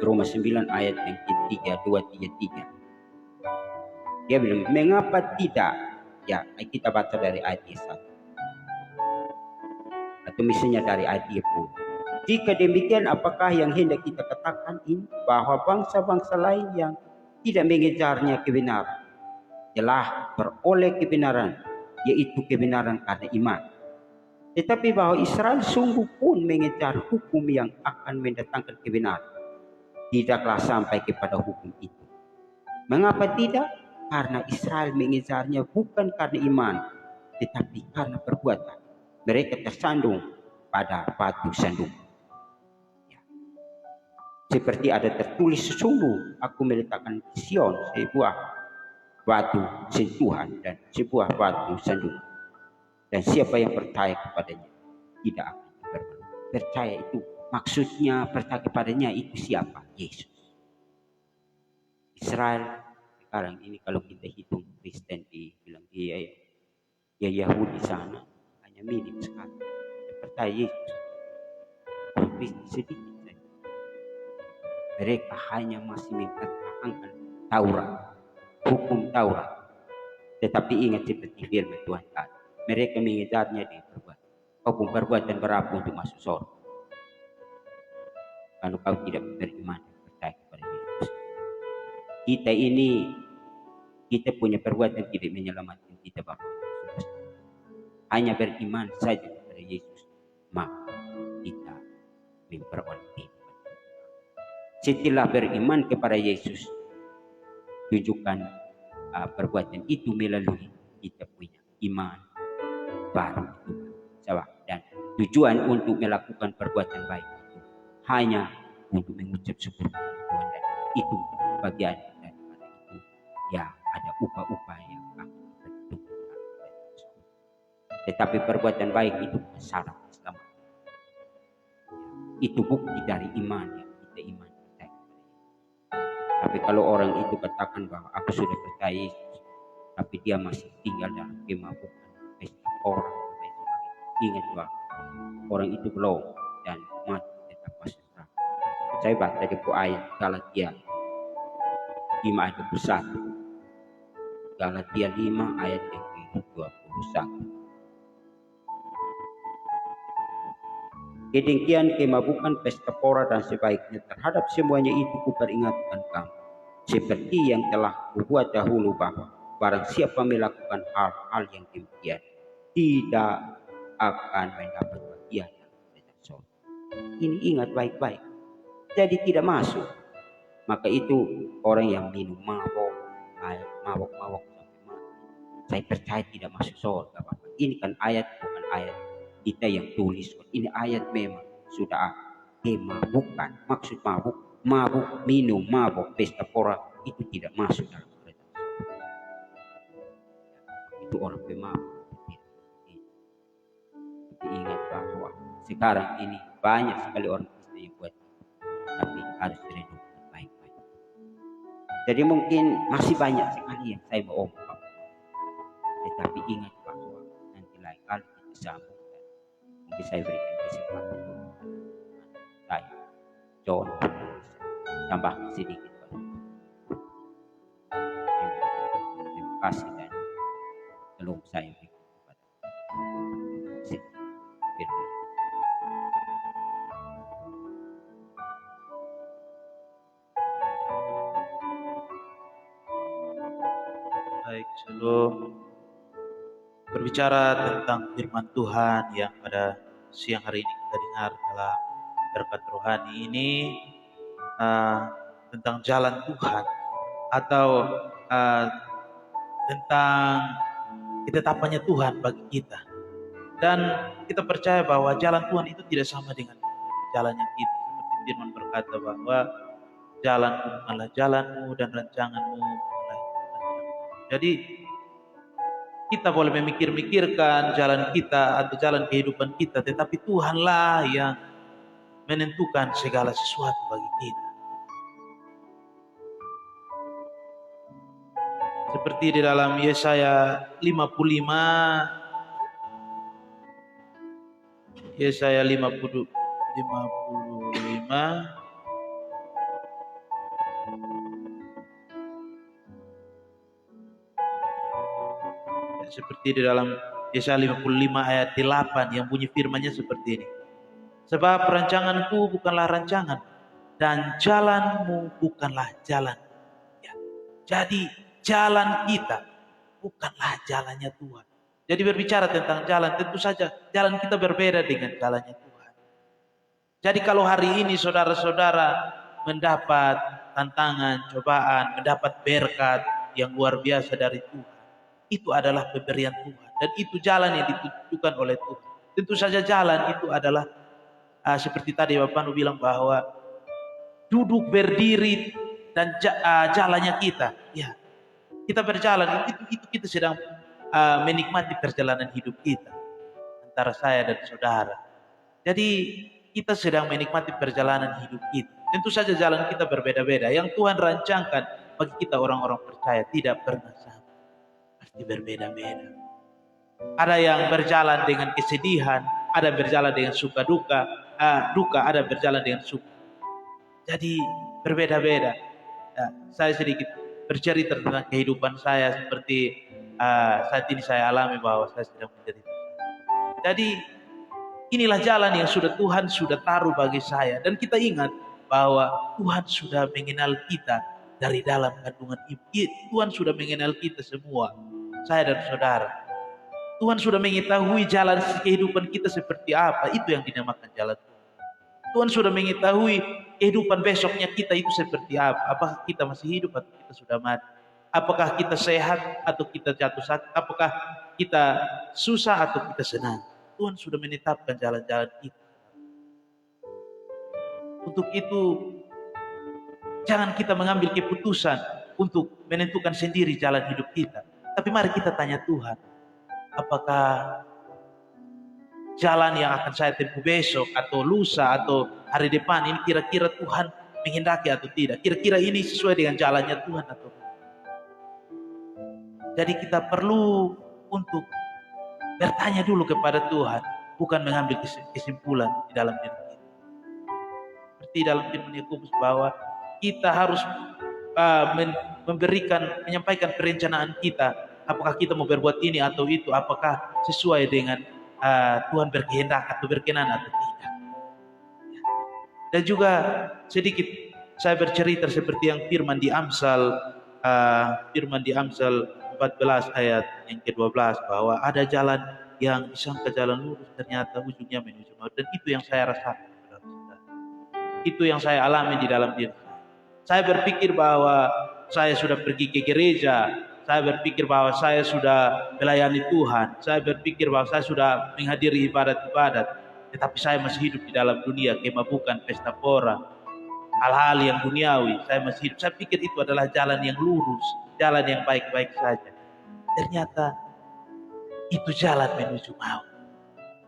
Roma 9 ayat yang ketiga, 2, 3, 3. Dia bilang, mengapa tidak? Ya, kita baca dari ayat 1. Atau misalnya dari ayat 10. Jika demikian, apakah yang hendak kita katakan ini? Bahwa bangsa-bangsa lain yang tidak mengejarnya kebenaran telah beroleh kebenaran, yaitu kebenaran karena iman. Tetapi bahwa Israel sungguh pun mengejar hukum yang akan mendatangkan kebenaran, tidaklah sampai kepada hukum itu. Mengapa tidak? Karena Israel mengejarnya bukan karena iman, tetapi karena perbuatan. Mereka tersandung pada batu sandung. Ya. Seperti ada tertulis, sesungguh aku meletakkan di Sion sebuah batu sentuhan dan sebuah batu sandung. Dan siapa yang percaya kepadanya tidak akan bermalu. Percaya itu maksudnya percaya kepadanya itu siapa? Yesus. Israel sekarang ini kalau kita hitung Kristen bilang dia Yahudi sana hanya minim sekali. Percaya Yesus. Kristen sedikit saja. Mereka hanya masih mempertahankan Taurat, hukum Taurat. Tetapi ingat seperti firman Tuhan tadi, mereka mengejarnya di perbuatan. Kau pun perbuatan berapa untuk masuk surga? Kalau kau tidak beriman dan percaya kepada Yesus. Kita punya perbuatan tidak menyelamatkan kita Bapa. Hanya beriman saja kepada Yesus, maka kita memperoleh hidup. Setelah beriman kepada Yesus, tunjukkan perbuatan itu melalui kita punya iman baru itu. Dan tujuan untuk melakukan perbuatan baik itu hanya untuk mengucap syukur kepada Tuhan, dan itu bagian daripada itu. Ya, ada upah-upah yang akan diperhitungkan. Tetapi perbuatan baik itu syarat keselamatan. Itu bukti dari iman yang kita iman percaya. Tapi kalau orang itu katakan bahwa aku sudah percaya Yesus, tapi dia masih tinggal dalam kemabukan, pesta orang, ingat bahwa orang itu belum dan mati tetap masuk neraka. Saya baca di ayat Galatia 5 ayat 21. Galatia 5 ayat yang ke-21. Kedengkian, kemabukan, pesta pora dan sebaiknya terhadap semuanya itu kuperingatkan kamu, seperti yang telah kubuat dahulu, bahwa barang siapa melakukan hal-hal yang demikian tidak akan mendapat bagian dalam kerajaan surga. Ini ingat baik-baik. Jadi tidak masuk. Maka itu orang yang minum mabok sampai mati, saya percaya tidak masuk surga. Ini kan ayat, bukan ayat kita yang tulis. Ini ayat memang sudah kemabukan. Maksud mabuk, minum, mabuk, pesta pora itu tidak masuk dalam kerajaan surga. Itu orang pemabuk. Ingat bahwa sekarang ini banyak sekali orang Kristen yang buat, tapi harus diredupkan baik-baik. Jadi mungkin masih banyak sekali yang saya mau omong, tetapi ingat bahwa nanti lain kali kita sambung, dan mungkin saya berikan kesempatan untuk saya John tambah sedikit. Terima kasih dan shalom saya berikan kepada Baik, shalom. Berbicara tentang firman Tuhan yang pada siang hari ini kita dengar dalam berkat rohani ini, tentang jalan Tuhan atau tentang ketetapannya Tuhan bagi kita. Dan kita percaya bahwa jalan Tuhan itu tidak sama dengan jalannya kita. Seperti firman berkata bahwa jalanku bukanlah jalanmu dan rancanganmu bukanlah rancanganmu. Jadi kita boleh memikir-mikirkan jalan kita atau jalan kehidupan kita, tetapi Tuhanlah yang menentukan segala sesuatu bagi kita. Seperti di dalam Yesaya 55, Yesaya 55 seperti di dalam Yesaya 55 ayat 8 yang bunyi firman-Nya seperti ini. Sebab rancanganku bukanlah rancangan dan jalanmu bukanlah jalan. Ya. Jadi jalan kita bukanlah jalannya Tuhan. Jadi berbicara tentang jalan, tentu saja jalan kita berbeda dengan jalannya Tuhan. Jadi kalau hari ini saudara-saudara mendapat tantangan, cobaan, mendapat berkat yang luar biasa dari Tuhan, itu adalah pemberian Tuhan. Dan itu jalan yang ditunjukkan oleh Tuhan. Tentu saja jalan itu adalah seperti tadi Bapak Nu bilang bahwa duduk berdiri dan jalannya kita. Ya, kita berjalan, itu kita sedang menikmati perjalanan hidup kita. Antara saya dan saudara. Jadi kita sedang menikmati perjalanan hidup kita. Tentu saja jalan kita berbeda-beda. Yang Tuhan rancangkan bagi kita orang-orang percaya tidak pernah sama. Pasti berbeda-beda. Ada yang berjalan dengan kesedihan, ada berjalan dengan suka duka, ada berjalan dengan suka. Jadi berbeda-beda. Saya sedikit bercerita tentang kehidupan saya seperti saat ini saya alami bahwa saya sedang menderita. Jadi inilah jalan yang Tuhan sudah taruh bagi saya. Dan kita ingat bahwa Tuhan sudah mengenal kita dari dalam kandungan ibu. Tuhan sudah mengenal kita semua, saya dan saudara. Tuhan sudah mengetahui jalan kehidupan kita seperti apa. Itu yang dinamakan jalan Tuhan. Tuhan sudah mengetahui kehidupan besoknya kita itu seperti apa. Apakah kita masih hidup atau kita sudah mati. Apakah kita sehat atau kita jatuh sakit. Apakah kita susah atau kita senang. Tuhan sudah menetapkan jalan-jalan kita. Untuk itu, jangan kita mengambil keputusan untuk menentukan sendiri jalan hidup kita. Tapi mari kita tanya Tuhan, apakah jalan yang akan saya tempuh besok atau lusa atau hari depan ini kira-kira Tuhan menghendaki atau tidak? Kira-kira ini sesuai dengan jalannya Tuhan atau tidak? Jadi kita perlu untuk bertanya dulu kepada Tuhan, bukan mengambil kesimpulan di dalam diri kita. Seperti dalam firman Yakobus bahwa kita harus menyampaikan perencanaan kita. Apakah kita mau berbuat ini atau itu? Apakah sesuai dengan Tuhan berkehendak atau berkenan atau tidak? Dan juga sedikit saya bercerita seperti yang firman di Amsal 14 ayat yang ke-12 bahwa ada jalan yang disangka jalan lurus ternyata ujungnya menuju maut. Dan itu yang saya rasakan. Itu yang saya alami di dalam diri saya. Saya berpikir bahwa saya sudah pergi ke gereja, saya berpikir bahwa saya sudah melayani Tuhan, saya berpikir bahwa saya sudah menghadiri ibadat-ibadat, tetapi saya masih hidup di dalam dunia kemabukan, pesta pora, hal-hal yang duniawi. Saya masih hidup. Saya pikir itu adalah jalan yang lurus, jalan yang baik-baik saja. Ternyata itu jalan menuju maut.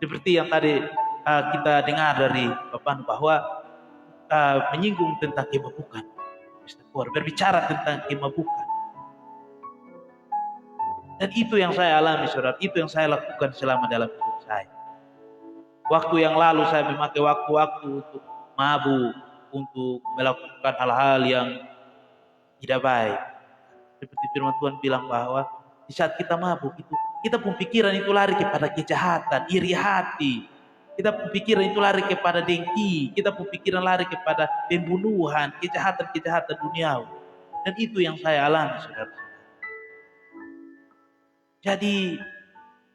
Seperti yang tadi kita dengar dari Bapak bahwa menyinggung tentang kemabukan, berbicara tentang kemabukan. Dan itu yang saya alami, saudara. Itu yang saya lakukan selama dalam hidup saya. Waktu yang lalu saya memakai waktu-waktu untuk mabuk, untuk melakukan hal-hal yang tidak baik. Seperti firman Tuhan bilang bahwa di saat kita mabuk itu, kita pun pikiran itu lari kepada kejahatan, iri hati. Kita pun pikiran itu lari kepada dengki. Kita pun pikiran lari kepada pembunuhan, kejahatan-kejahatan duniawi. Dan itu yang saya alami, saudara. Jadi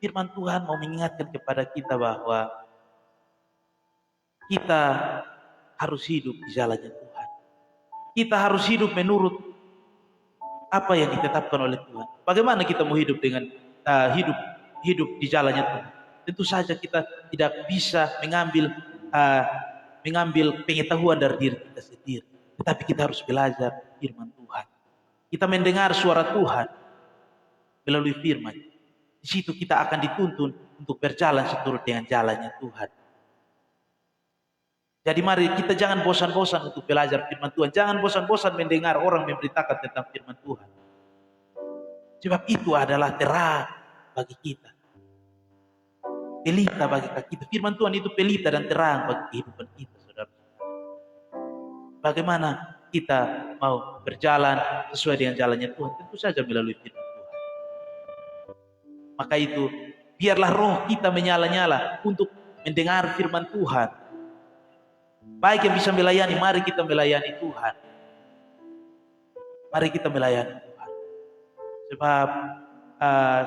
firman Tuhan mau mengingatkan kepada kita bahwa kita harus hidup di jalannya Tuhan. Kita harus hidup menurut apa yang ditetapkan oleh Tuhan. Bagaimana kita mau hidup dengan hidup hidup di jalannya Tuhan? Tentu saja kita tidak bisa uh, mengambil pengetahuan dari diri kita sendiri, tetapi kita harus belajar firman Tuhan. Kita mendengar suara Tuhan melalui firman. Di situ kita akan dituntun untuk berjalan seturut dengan jalannya Tuhan. Jadi mari kita jangan bosan-bosan untuk belajar firman Tuhan. Jangan bosan-bosan mendengar orang memberitakan tentang firman Tuhan. Sebab itu adalah terang bagi kita. Pelita bagi kita. Firman Tuhan itu pelita dan terang bagi kehidupan kita, saudara. Bagaimana kita mau berjalan sesuai dengan jalannya Tuhan? Tentu saja melalui firman Tuhan. Maka itu, biarlah roh kita menyala-nyala untuk mendengar firman Tuhan. Baik yang bisa melayani, mari kita melayani Tuhan. Mari kita melayani Tuhan. Sebab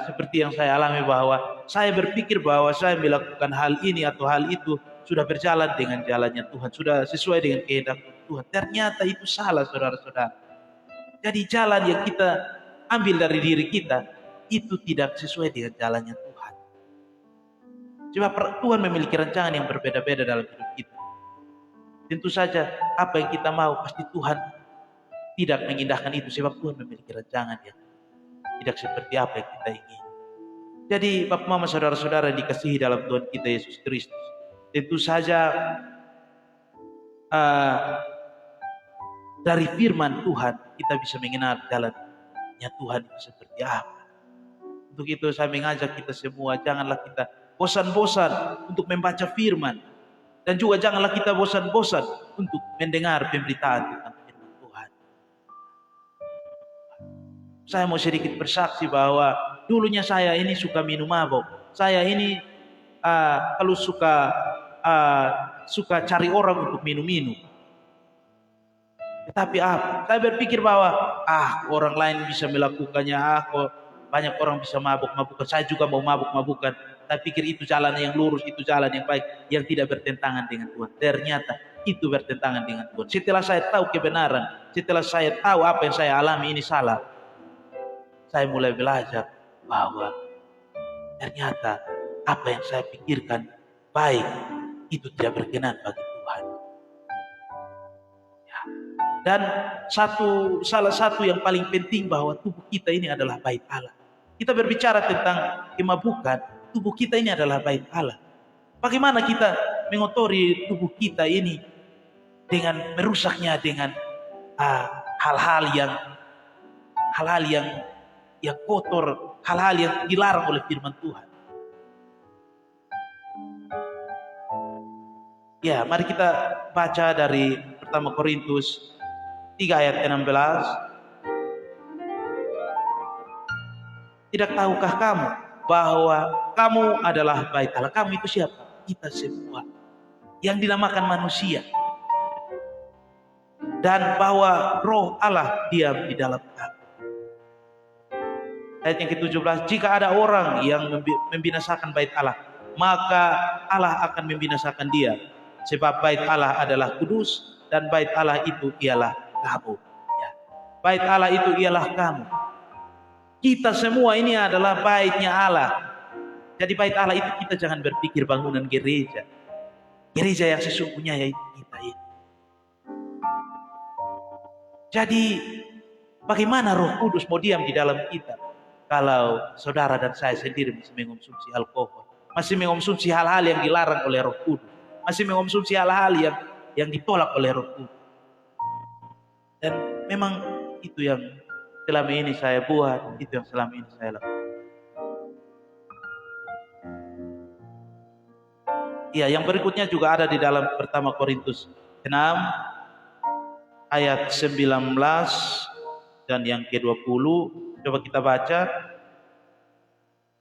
seperti yang saya alami bahwa saya berpikir bahwa saya melakukan hal ini atau hal itu sudah berjalan dengan jalannya Tuhan, sudah sesuai dengan kehendak Tuhan. Ternyata itu salah, saudara-saudara. Jadi jalan yang kita ambil dari diri kita itu tidak sesuai dengan jalannya Tuhan. Sebab Tuhan memiliki rancangan yang berbeda-beda dalam hidup kita. Tentu saja apa yang kita mau pasti Tuhan tidak mengindahkan itu, sebab Tuhan memiliki rancangan yang tidak seperti apa yang kita ingin. Jadi Bapak Mama saudara-saudara dikasihi dalam Tuhan kita Yesus Kristus, tentu saja dari firman Tuhan kita bisa mengenal jalannya Tuhan itu seperti apa. Untuk itu saya mengajak kita semua, janganlah kita bosan-bosan untuk membaca firman, dan juga janganlah kita bosan-bosan untuk mendengar pemberitaan tentang firman Tuhan. Saya mau sedikit bersaksi bahwa dulunya saya ini suka minum mabok. Saya ini kalau suka cari orang untuk minum-minum. Tetapi saya berpikir bahwa orang lain bisa melakukannya, kok banyak orang bisa mabuk-mabukan, saya juga mau mabuk-mabukan. Saya pikir itu jalan yang lurus, itu jalan yang baik, yang tidak bertentangan dengan Tuhan. Ternyata itu bertentangan dengan Tuhan. Setelah saya tahu kebenaran, setelah saya tahu apa yang saya alami ini salah, saya mulai belajar bahwa ternyata apa yang saya pikirkan baik itu tidak berkenan bagi Tuhan. Ya. Dan salah satu yang paling penting bahwa tubuh kita ini adalah bait Allah. Kita berbicara tentang kemabukan, tubuh kita ini adalah bait Allah. Bagaimana kita mengotori tubuh kita ini dengan merusaknya dengan hal-hal yang kotor, hal-hal yang dilarang oleh firman Tuhan. Ya, mari kita baca dari pertama Korintus 3 ayat 16. Tidak tahukah kamu bahwa kamu adalah bait Allah? Kamu itu siapa? Kita semua yang dinamakan manusia. Dan bahwa roh Allah diam di dalam kamu. Ayat yang ke-17, jika ada orang yang membinasakan bait Allah, maka Allah akan membinasakan dia. Sebab bait Allah adalah kudus, dan bait Allah itu ialah kamu. Ya. Bait Allah itu ialah kamu. Kita semua ini adalah baitnya Allah. Jadi bait Allah itu kita jangan berpikir bangunan gereja. Gereja yang sesungguhnya yaitu kita ini. Jadi bagaimana Roh Kudus mau diam di dalam kita kalau saudara dan saya sendiri masih mengonsumsi alkohol, masih mengonsumsi hal-hal yang dilarang oleh Roh Kudus, masih mengonsumsi hal-hal yang ditolak oleh Roh Kudus. Dan memang itu yang selama ini saya buat, itu yang selama ini saya lakukan. Ya, yang berikutnya juga ada di dalam pertama Korintus 6 ayat 19 dan yang ke-20. Coba kita baca.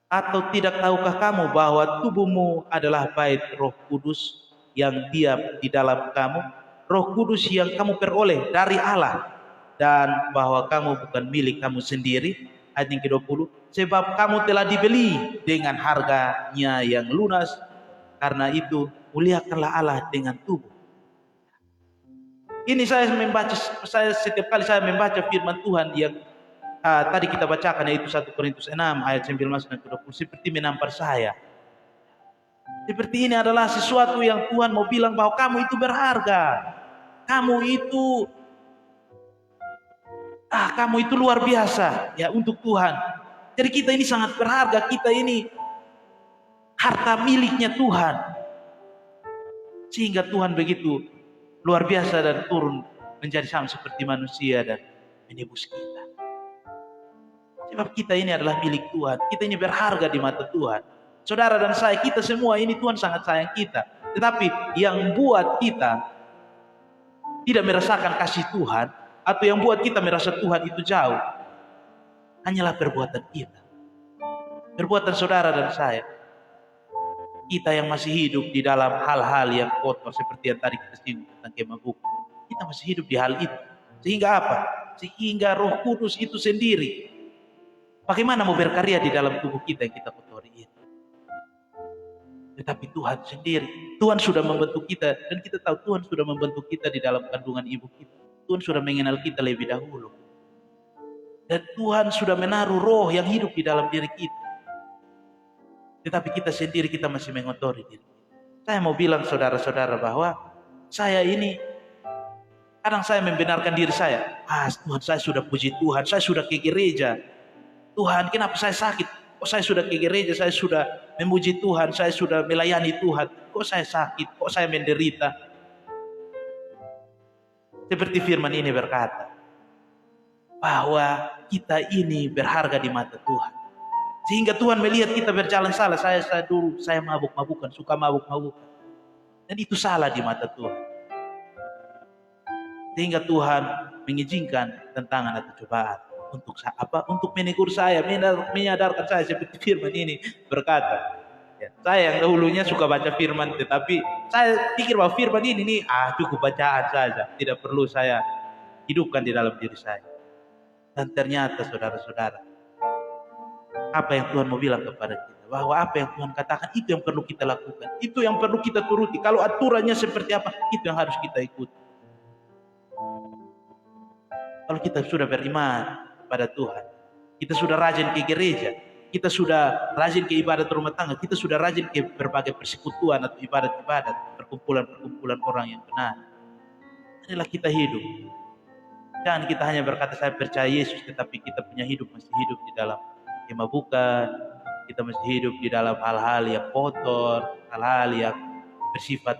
Atau tidak tahukah kamu bahwa tubuhmu adalah bait Roh Kudus yang diam di dalam kamu, Roh Kudus yang kamu peroleh dari Allah, dan bahwa kamu bukan milik kamu sendiri. Ayat yang ke-20, sebab kamu telah dibeli dengan harganya yang lunas, karena itu muliakanlah Allah dengan tubuh. Ini saya setiap kali saya membaca firman Tuhan yang tadi kita bacakan, yaitu 1 Korintus 6 ayat 19 dan 20, seperti menampar saya. Seperti ini adalah sesuatu yang Tuhan mau bilang bahwa kamu itu berharga. Kamu itu luar biasa ya untuk Tuhan. Jadi kita ini sangat berharga, kita ini harta miliknya Tuhan. Sehingga Tuhan begitu luar biasa dan turun menjadi sama seperti manusia dan menebus kita. Sebab kita ini adalah milik Tuhan. Kita ini berharga di mata Tuhan. Saudara dan saya, kita semua ini Tuhan sangat sayang kita. Tetapi yang buat kita tidak merasakan kasih Tuhan, atau yang buat kita merasa Tuhan itu jauh, hanyalah perbuatan kita. Perbuatan saudara dan saya. Kita yang masih hidup di dalam hal-hal yang kotor seperti yang tadi kita singgung tentang kemabukan. Kita masih hidup di hal itu. Sehingga apa? Sehingga Roh Kudus itu sendiri bagaimana mau berkarya di dalam tubuh kita yang kita kotori itu. Tetapi Tuhan sendiri, Tuhan sudah membentuk kita, dan kita tahu Tuhan sudah membentuk kita di dalam kandungan ibu kita. Tuhan sudah mengenal kita lebih dahulu. Dan Tuhan sudah menaruh roh yang hidup di dalam diri kita. Tetapi kita sendiri, kita masih mengotori diri. Saya mau bilang saudara-saudara bahwa saya ini, kadang saya membenarkan diri saya. Tuhan, saya sudah puji Tuhan, saya sudah ke gereja. Tuhan, kenapa saya sakit? Kok saya sudah ke gereja, saya sudah memuji Tuhan, saya sudah melayani Tuhan. Kok saya sakit, kok saya menderita? Seperti firman ini berkata, bahwa kita ini berharga di mata Tuhan. Sehingga Tuhan melihat kita berjalan salah. Saya dulu mabuk-mabukan, suka mabuk-mabukan. Dan itu salah di mata Tuhan. Sehingga Tuhan mengizinkan tantangan atau cobaan. Untuk menegur saya, menyadarkan saya, seperti firman ini berkata. Ya, saya yang dahulunya suka baca firman, tetapi saya pikir bahwa firman ini cukup bacaan saja. Tidak perlu saya hidupkan di dalam diri saya. Dan ternyata saudara-saudara, apa yang Tuhan mau bilang kepada kita, bahwa apa yang Tuhan katakan itu yang perlu kita lakukan, itu yang perlu kita turuti. Kalau aturannya seperti apa, itu yang harus kita ikuti. Kalau kita sudah beriman pada Tuhan, kita sudah rajin ke gereja, kita sudah rajin ke ibadat rumah tangga, kita sudah rajin ke berbagai persekutuan atau ibadat-ibadat, perkumpulan-perkumpulan orang yang benar, adalah kita hidup. Jangan kita hanya berkata saya percaya Yesus, tetapi kita punya hidup masih hidup di dalam kemabukan, kita masih hidup di dalam hal-hal yang kotor, hal-hal yang bersifat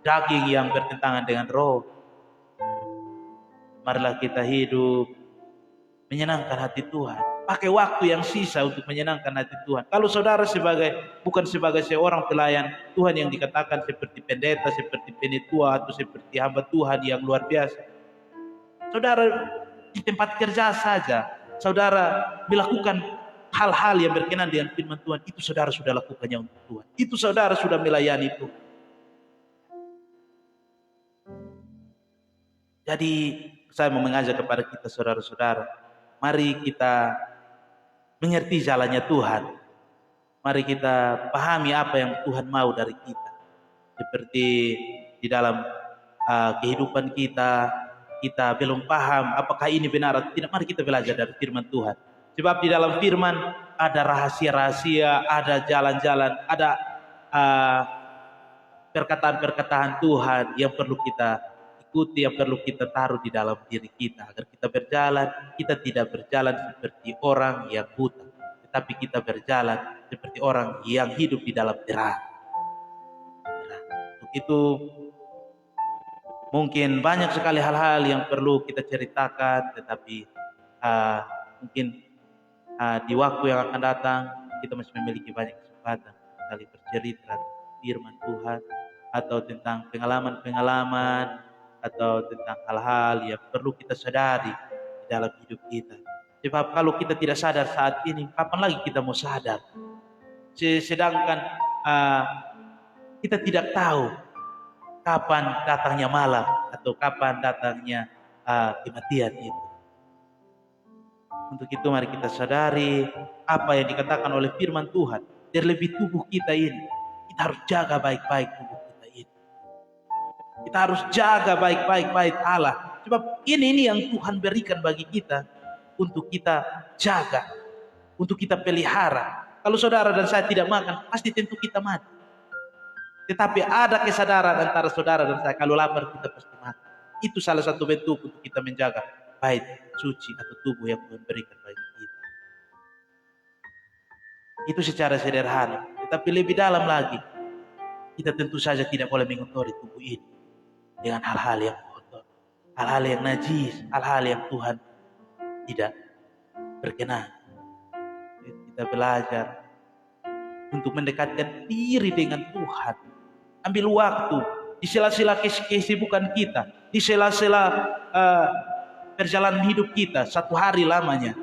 daging yang bertentangan dengan roh. Marilah kita hidup menyenangkan hati Tuhan. Pakai waktu yang sisa untuk menyenangkan hati Tuhan. Kalau saudara bukan sebagai seorang pelayan Tuhan yang dikatakan seperti pendeta, seperti penetua, atau seperti hamba Tuhan yang luar biasa, saudara di tempat kerja saja, saudara melakukan hal-hal yang berkenan dengan firman Tuhan, itu saudara sudah lakukannya untuk Tuhan. Itu saudara sudah melayani Tuhan. Jadi saya mau mengajak kepada kita saudara-saudara, mari kita mengerti jalannya Tuhan. Mari kita pahami apa yang Tuhan mau dari kita. Seperti di dalam kehidupan kita belum paham apakah ini benar atau tidak. Mari kita belajar dari firman Tuhan. Sebab di dalam firman ada rahasia-rahasia, ada jalan-jalan, ada perkataan-perkataan Tuhan yang perlu kita ikuti, yang perlu kita taruh di dalam diri kita. Agar kita tidak berjalan seperti orang yang buta, tetapi kita berjalan seperti orang yang hidup di dalam terang. Untuk itu mungkin banyak sekali hal-hal yang perlu kita ceritakan, tetapi mungkin di waktu yang akan datang kita masih memiliki banyak kesempatan sekali bercerita firman Tuhan, atau tentang pengalaman-pengalaman, atau tentang hal-hal yang perlu kita sadari di dalam hidup kita. Sebab kalau kita tidak sadar saat ini, kapan lagi kita mau sadar? Sedangkan kita tidak tahu kapan datangnya malam atau kapan datangnya kematian itu. Untuk itu mari kita sadari apa yang dikatakan oleh firman Tuhan. Terlebih tubuh kita ini, kita harus jaga baik-baik tubuh kita ini. Kita harus jaga baik-baik Allah. Sebab ini yang Tuhan berikan bagi kita. untuk kita jaga, untuk kita pelihara. Kalau saudara dan saya tidak makan, pasti tentu kita mati. Tetapi ada kesadaran antara saudara dan saya, kalau lapar kita pasti makan. Itu salah satu bentuk untuk kita menjaga bait suci atau tubuh yang Tuhan berikan bagi kita. Itu secara sederhana. Tetapi lebih dalam lagi, kita tentu saja tidak boleh mengotori tubuh ini dengan hal-hal yang kotor, hal-hal yang najis, hal-hal yang Tuhan tidak berkenan. Kita belajar untuk mendekatkan diri dengan Tuhan. Ambil waktu di sela-sela kesibukan kita, di sela-sela perjalanan hidup kita, 1 hari lamanya.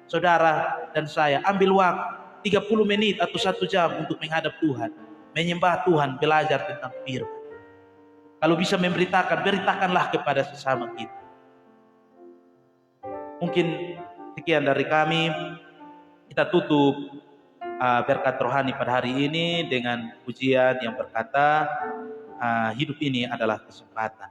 Saudara dan saya ambil waktu 30 menit atau 1 jam untuk menghadap Tuhan, menyembah Tuhan, belajar tentang firman. Kalau bisa memberitakan, beritakanlah kepada sesama kita. Mungkin sekian dari kami. Kita tutup berkat rohani pada hari ini dengan pujian yang berkata, hidup ini adalah kesempatan.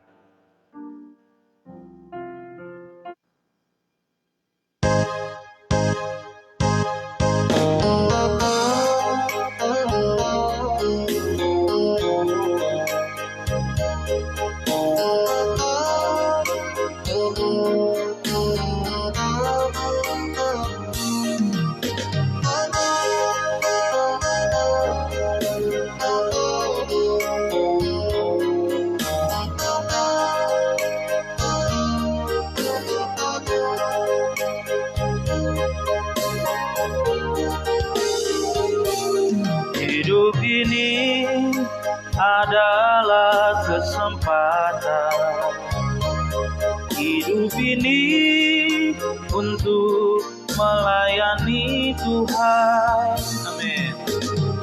Hidup ini adalah kesempatan. Hidup ini untuk melayani Tuhan. Amin.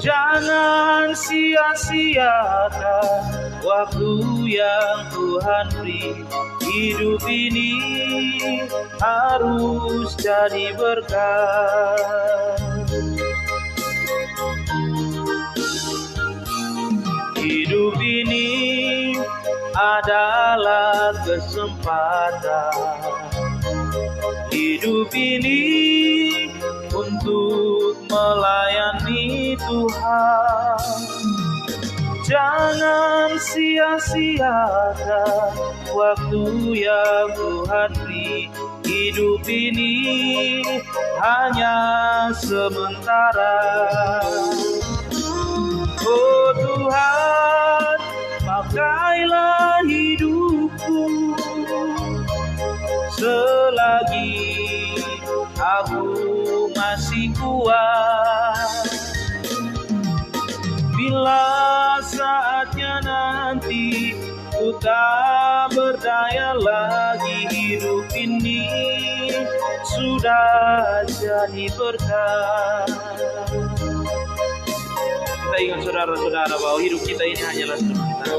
Jangan sia-siakan waktu yang Tuhan beri. Hidup ini harus jadi berkat. Hidup ini adalah kesempatan. Hidup ini untuk melayani Tuhan. Jangan sia-siakan waktu yang Tuhan beri. Hidup ini hanya sementara. Oh Tuhan, pakailah hidupku selagi aku masih kuat. Bila saatnya nanti ku tak berdaya lagi, hidup ini sudah jadi berkat. Kita ingat saudara-saudara bahwa hidup kita ini hanyalah sementara.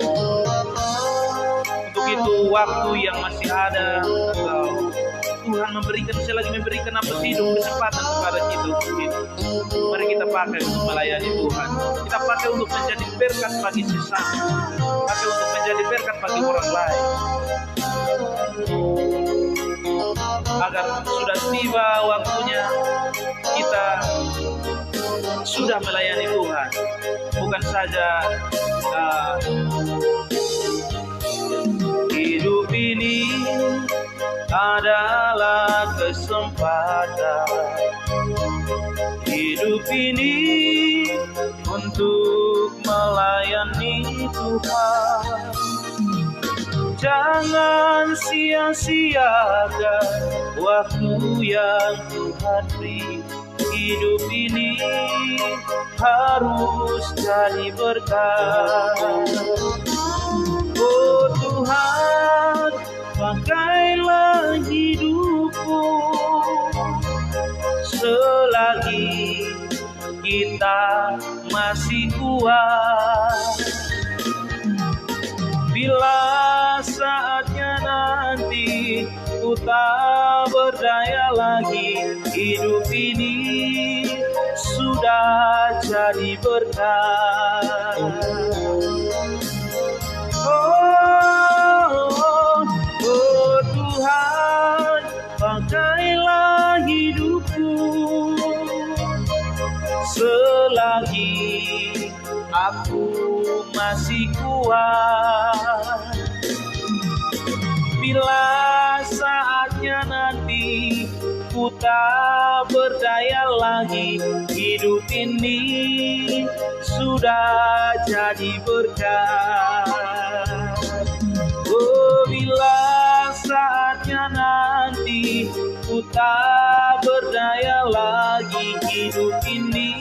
Untuk itu waktu yang masih ada, atau Tuhan memberikan, selagi memberikan nafas hidup, kesempatan kepada kita untuk hidup, mari kita pakai untuk melayani Tuhan. Kita pakai untuk menjadi berkat bagi sesama, pakai untuk menjadi berkat bagi orang lain, agar sudah tiba waktunya kita sudah melayani Tuhan, bukan saja hidup ini adalah kesempatan. Hidup ini untuk melayani Tuhan. Jangan sia-siakan waktu yang Tuhan beri. Hidup ini harus jadi berkat. Oh Tuhan, pakailah hidupku selagi kita masih kuat. Bila saatnya nanti ku tak berdaya lagi, hidup ini sudah jadi berkat. Oh Tuhan, pakailah lagi, aku masih kuat. Bila saatnya nanti ku tak berdaya lagi, hidup ini sudah jadi berkat. Oh, bila saatnya nanti ku tak berdaya lagi, hidup ini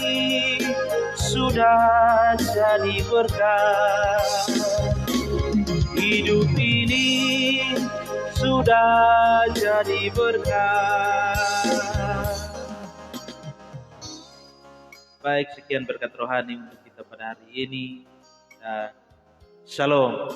sudah jadi berkat. Hidup ini sudah jadi berkat. Baik, sekian berkat rohani untuk kita pada hari ini. Dan shalom.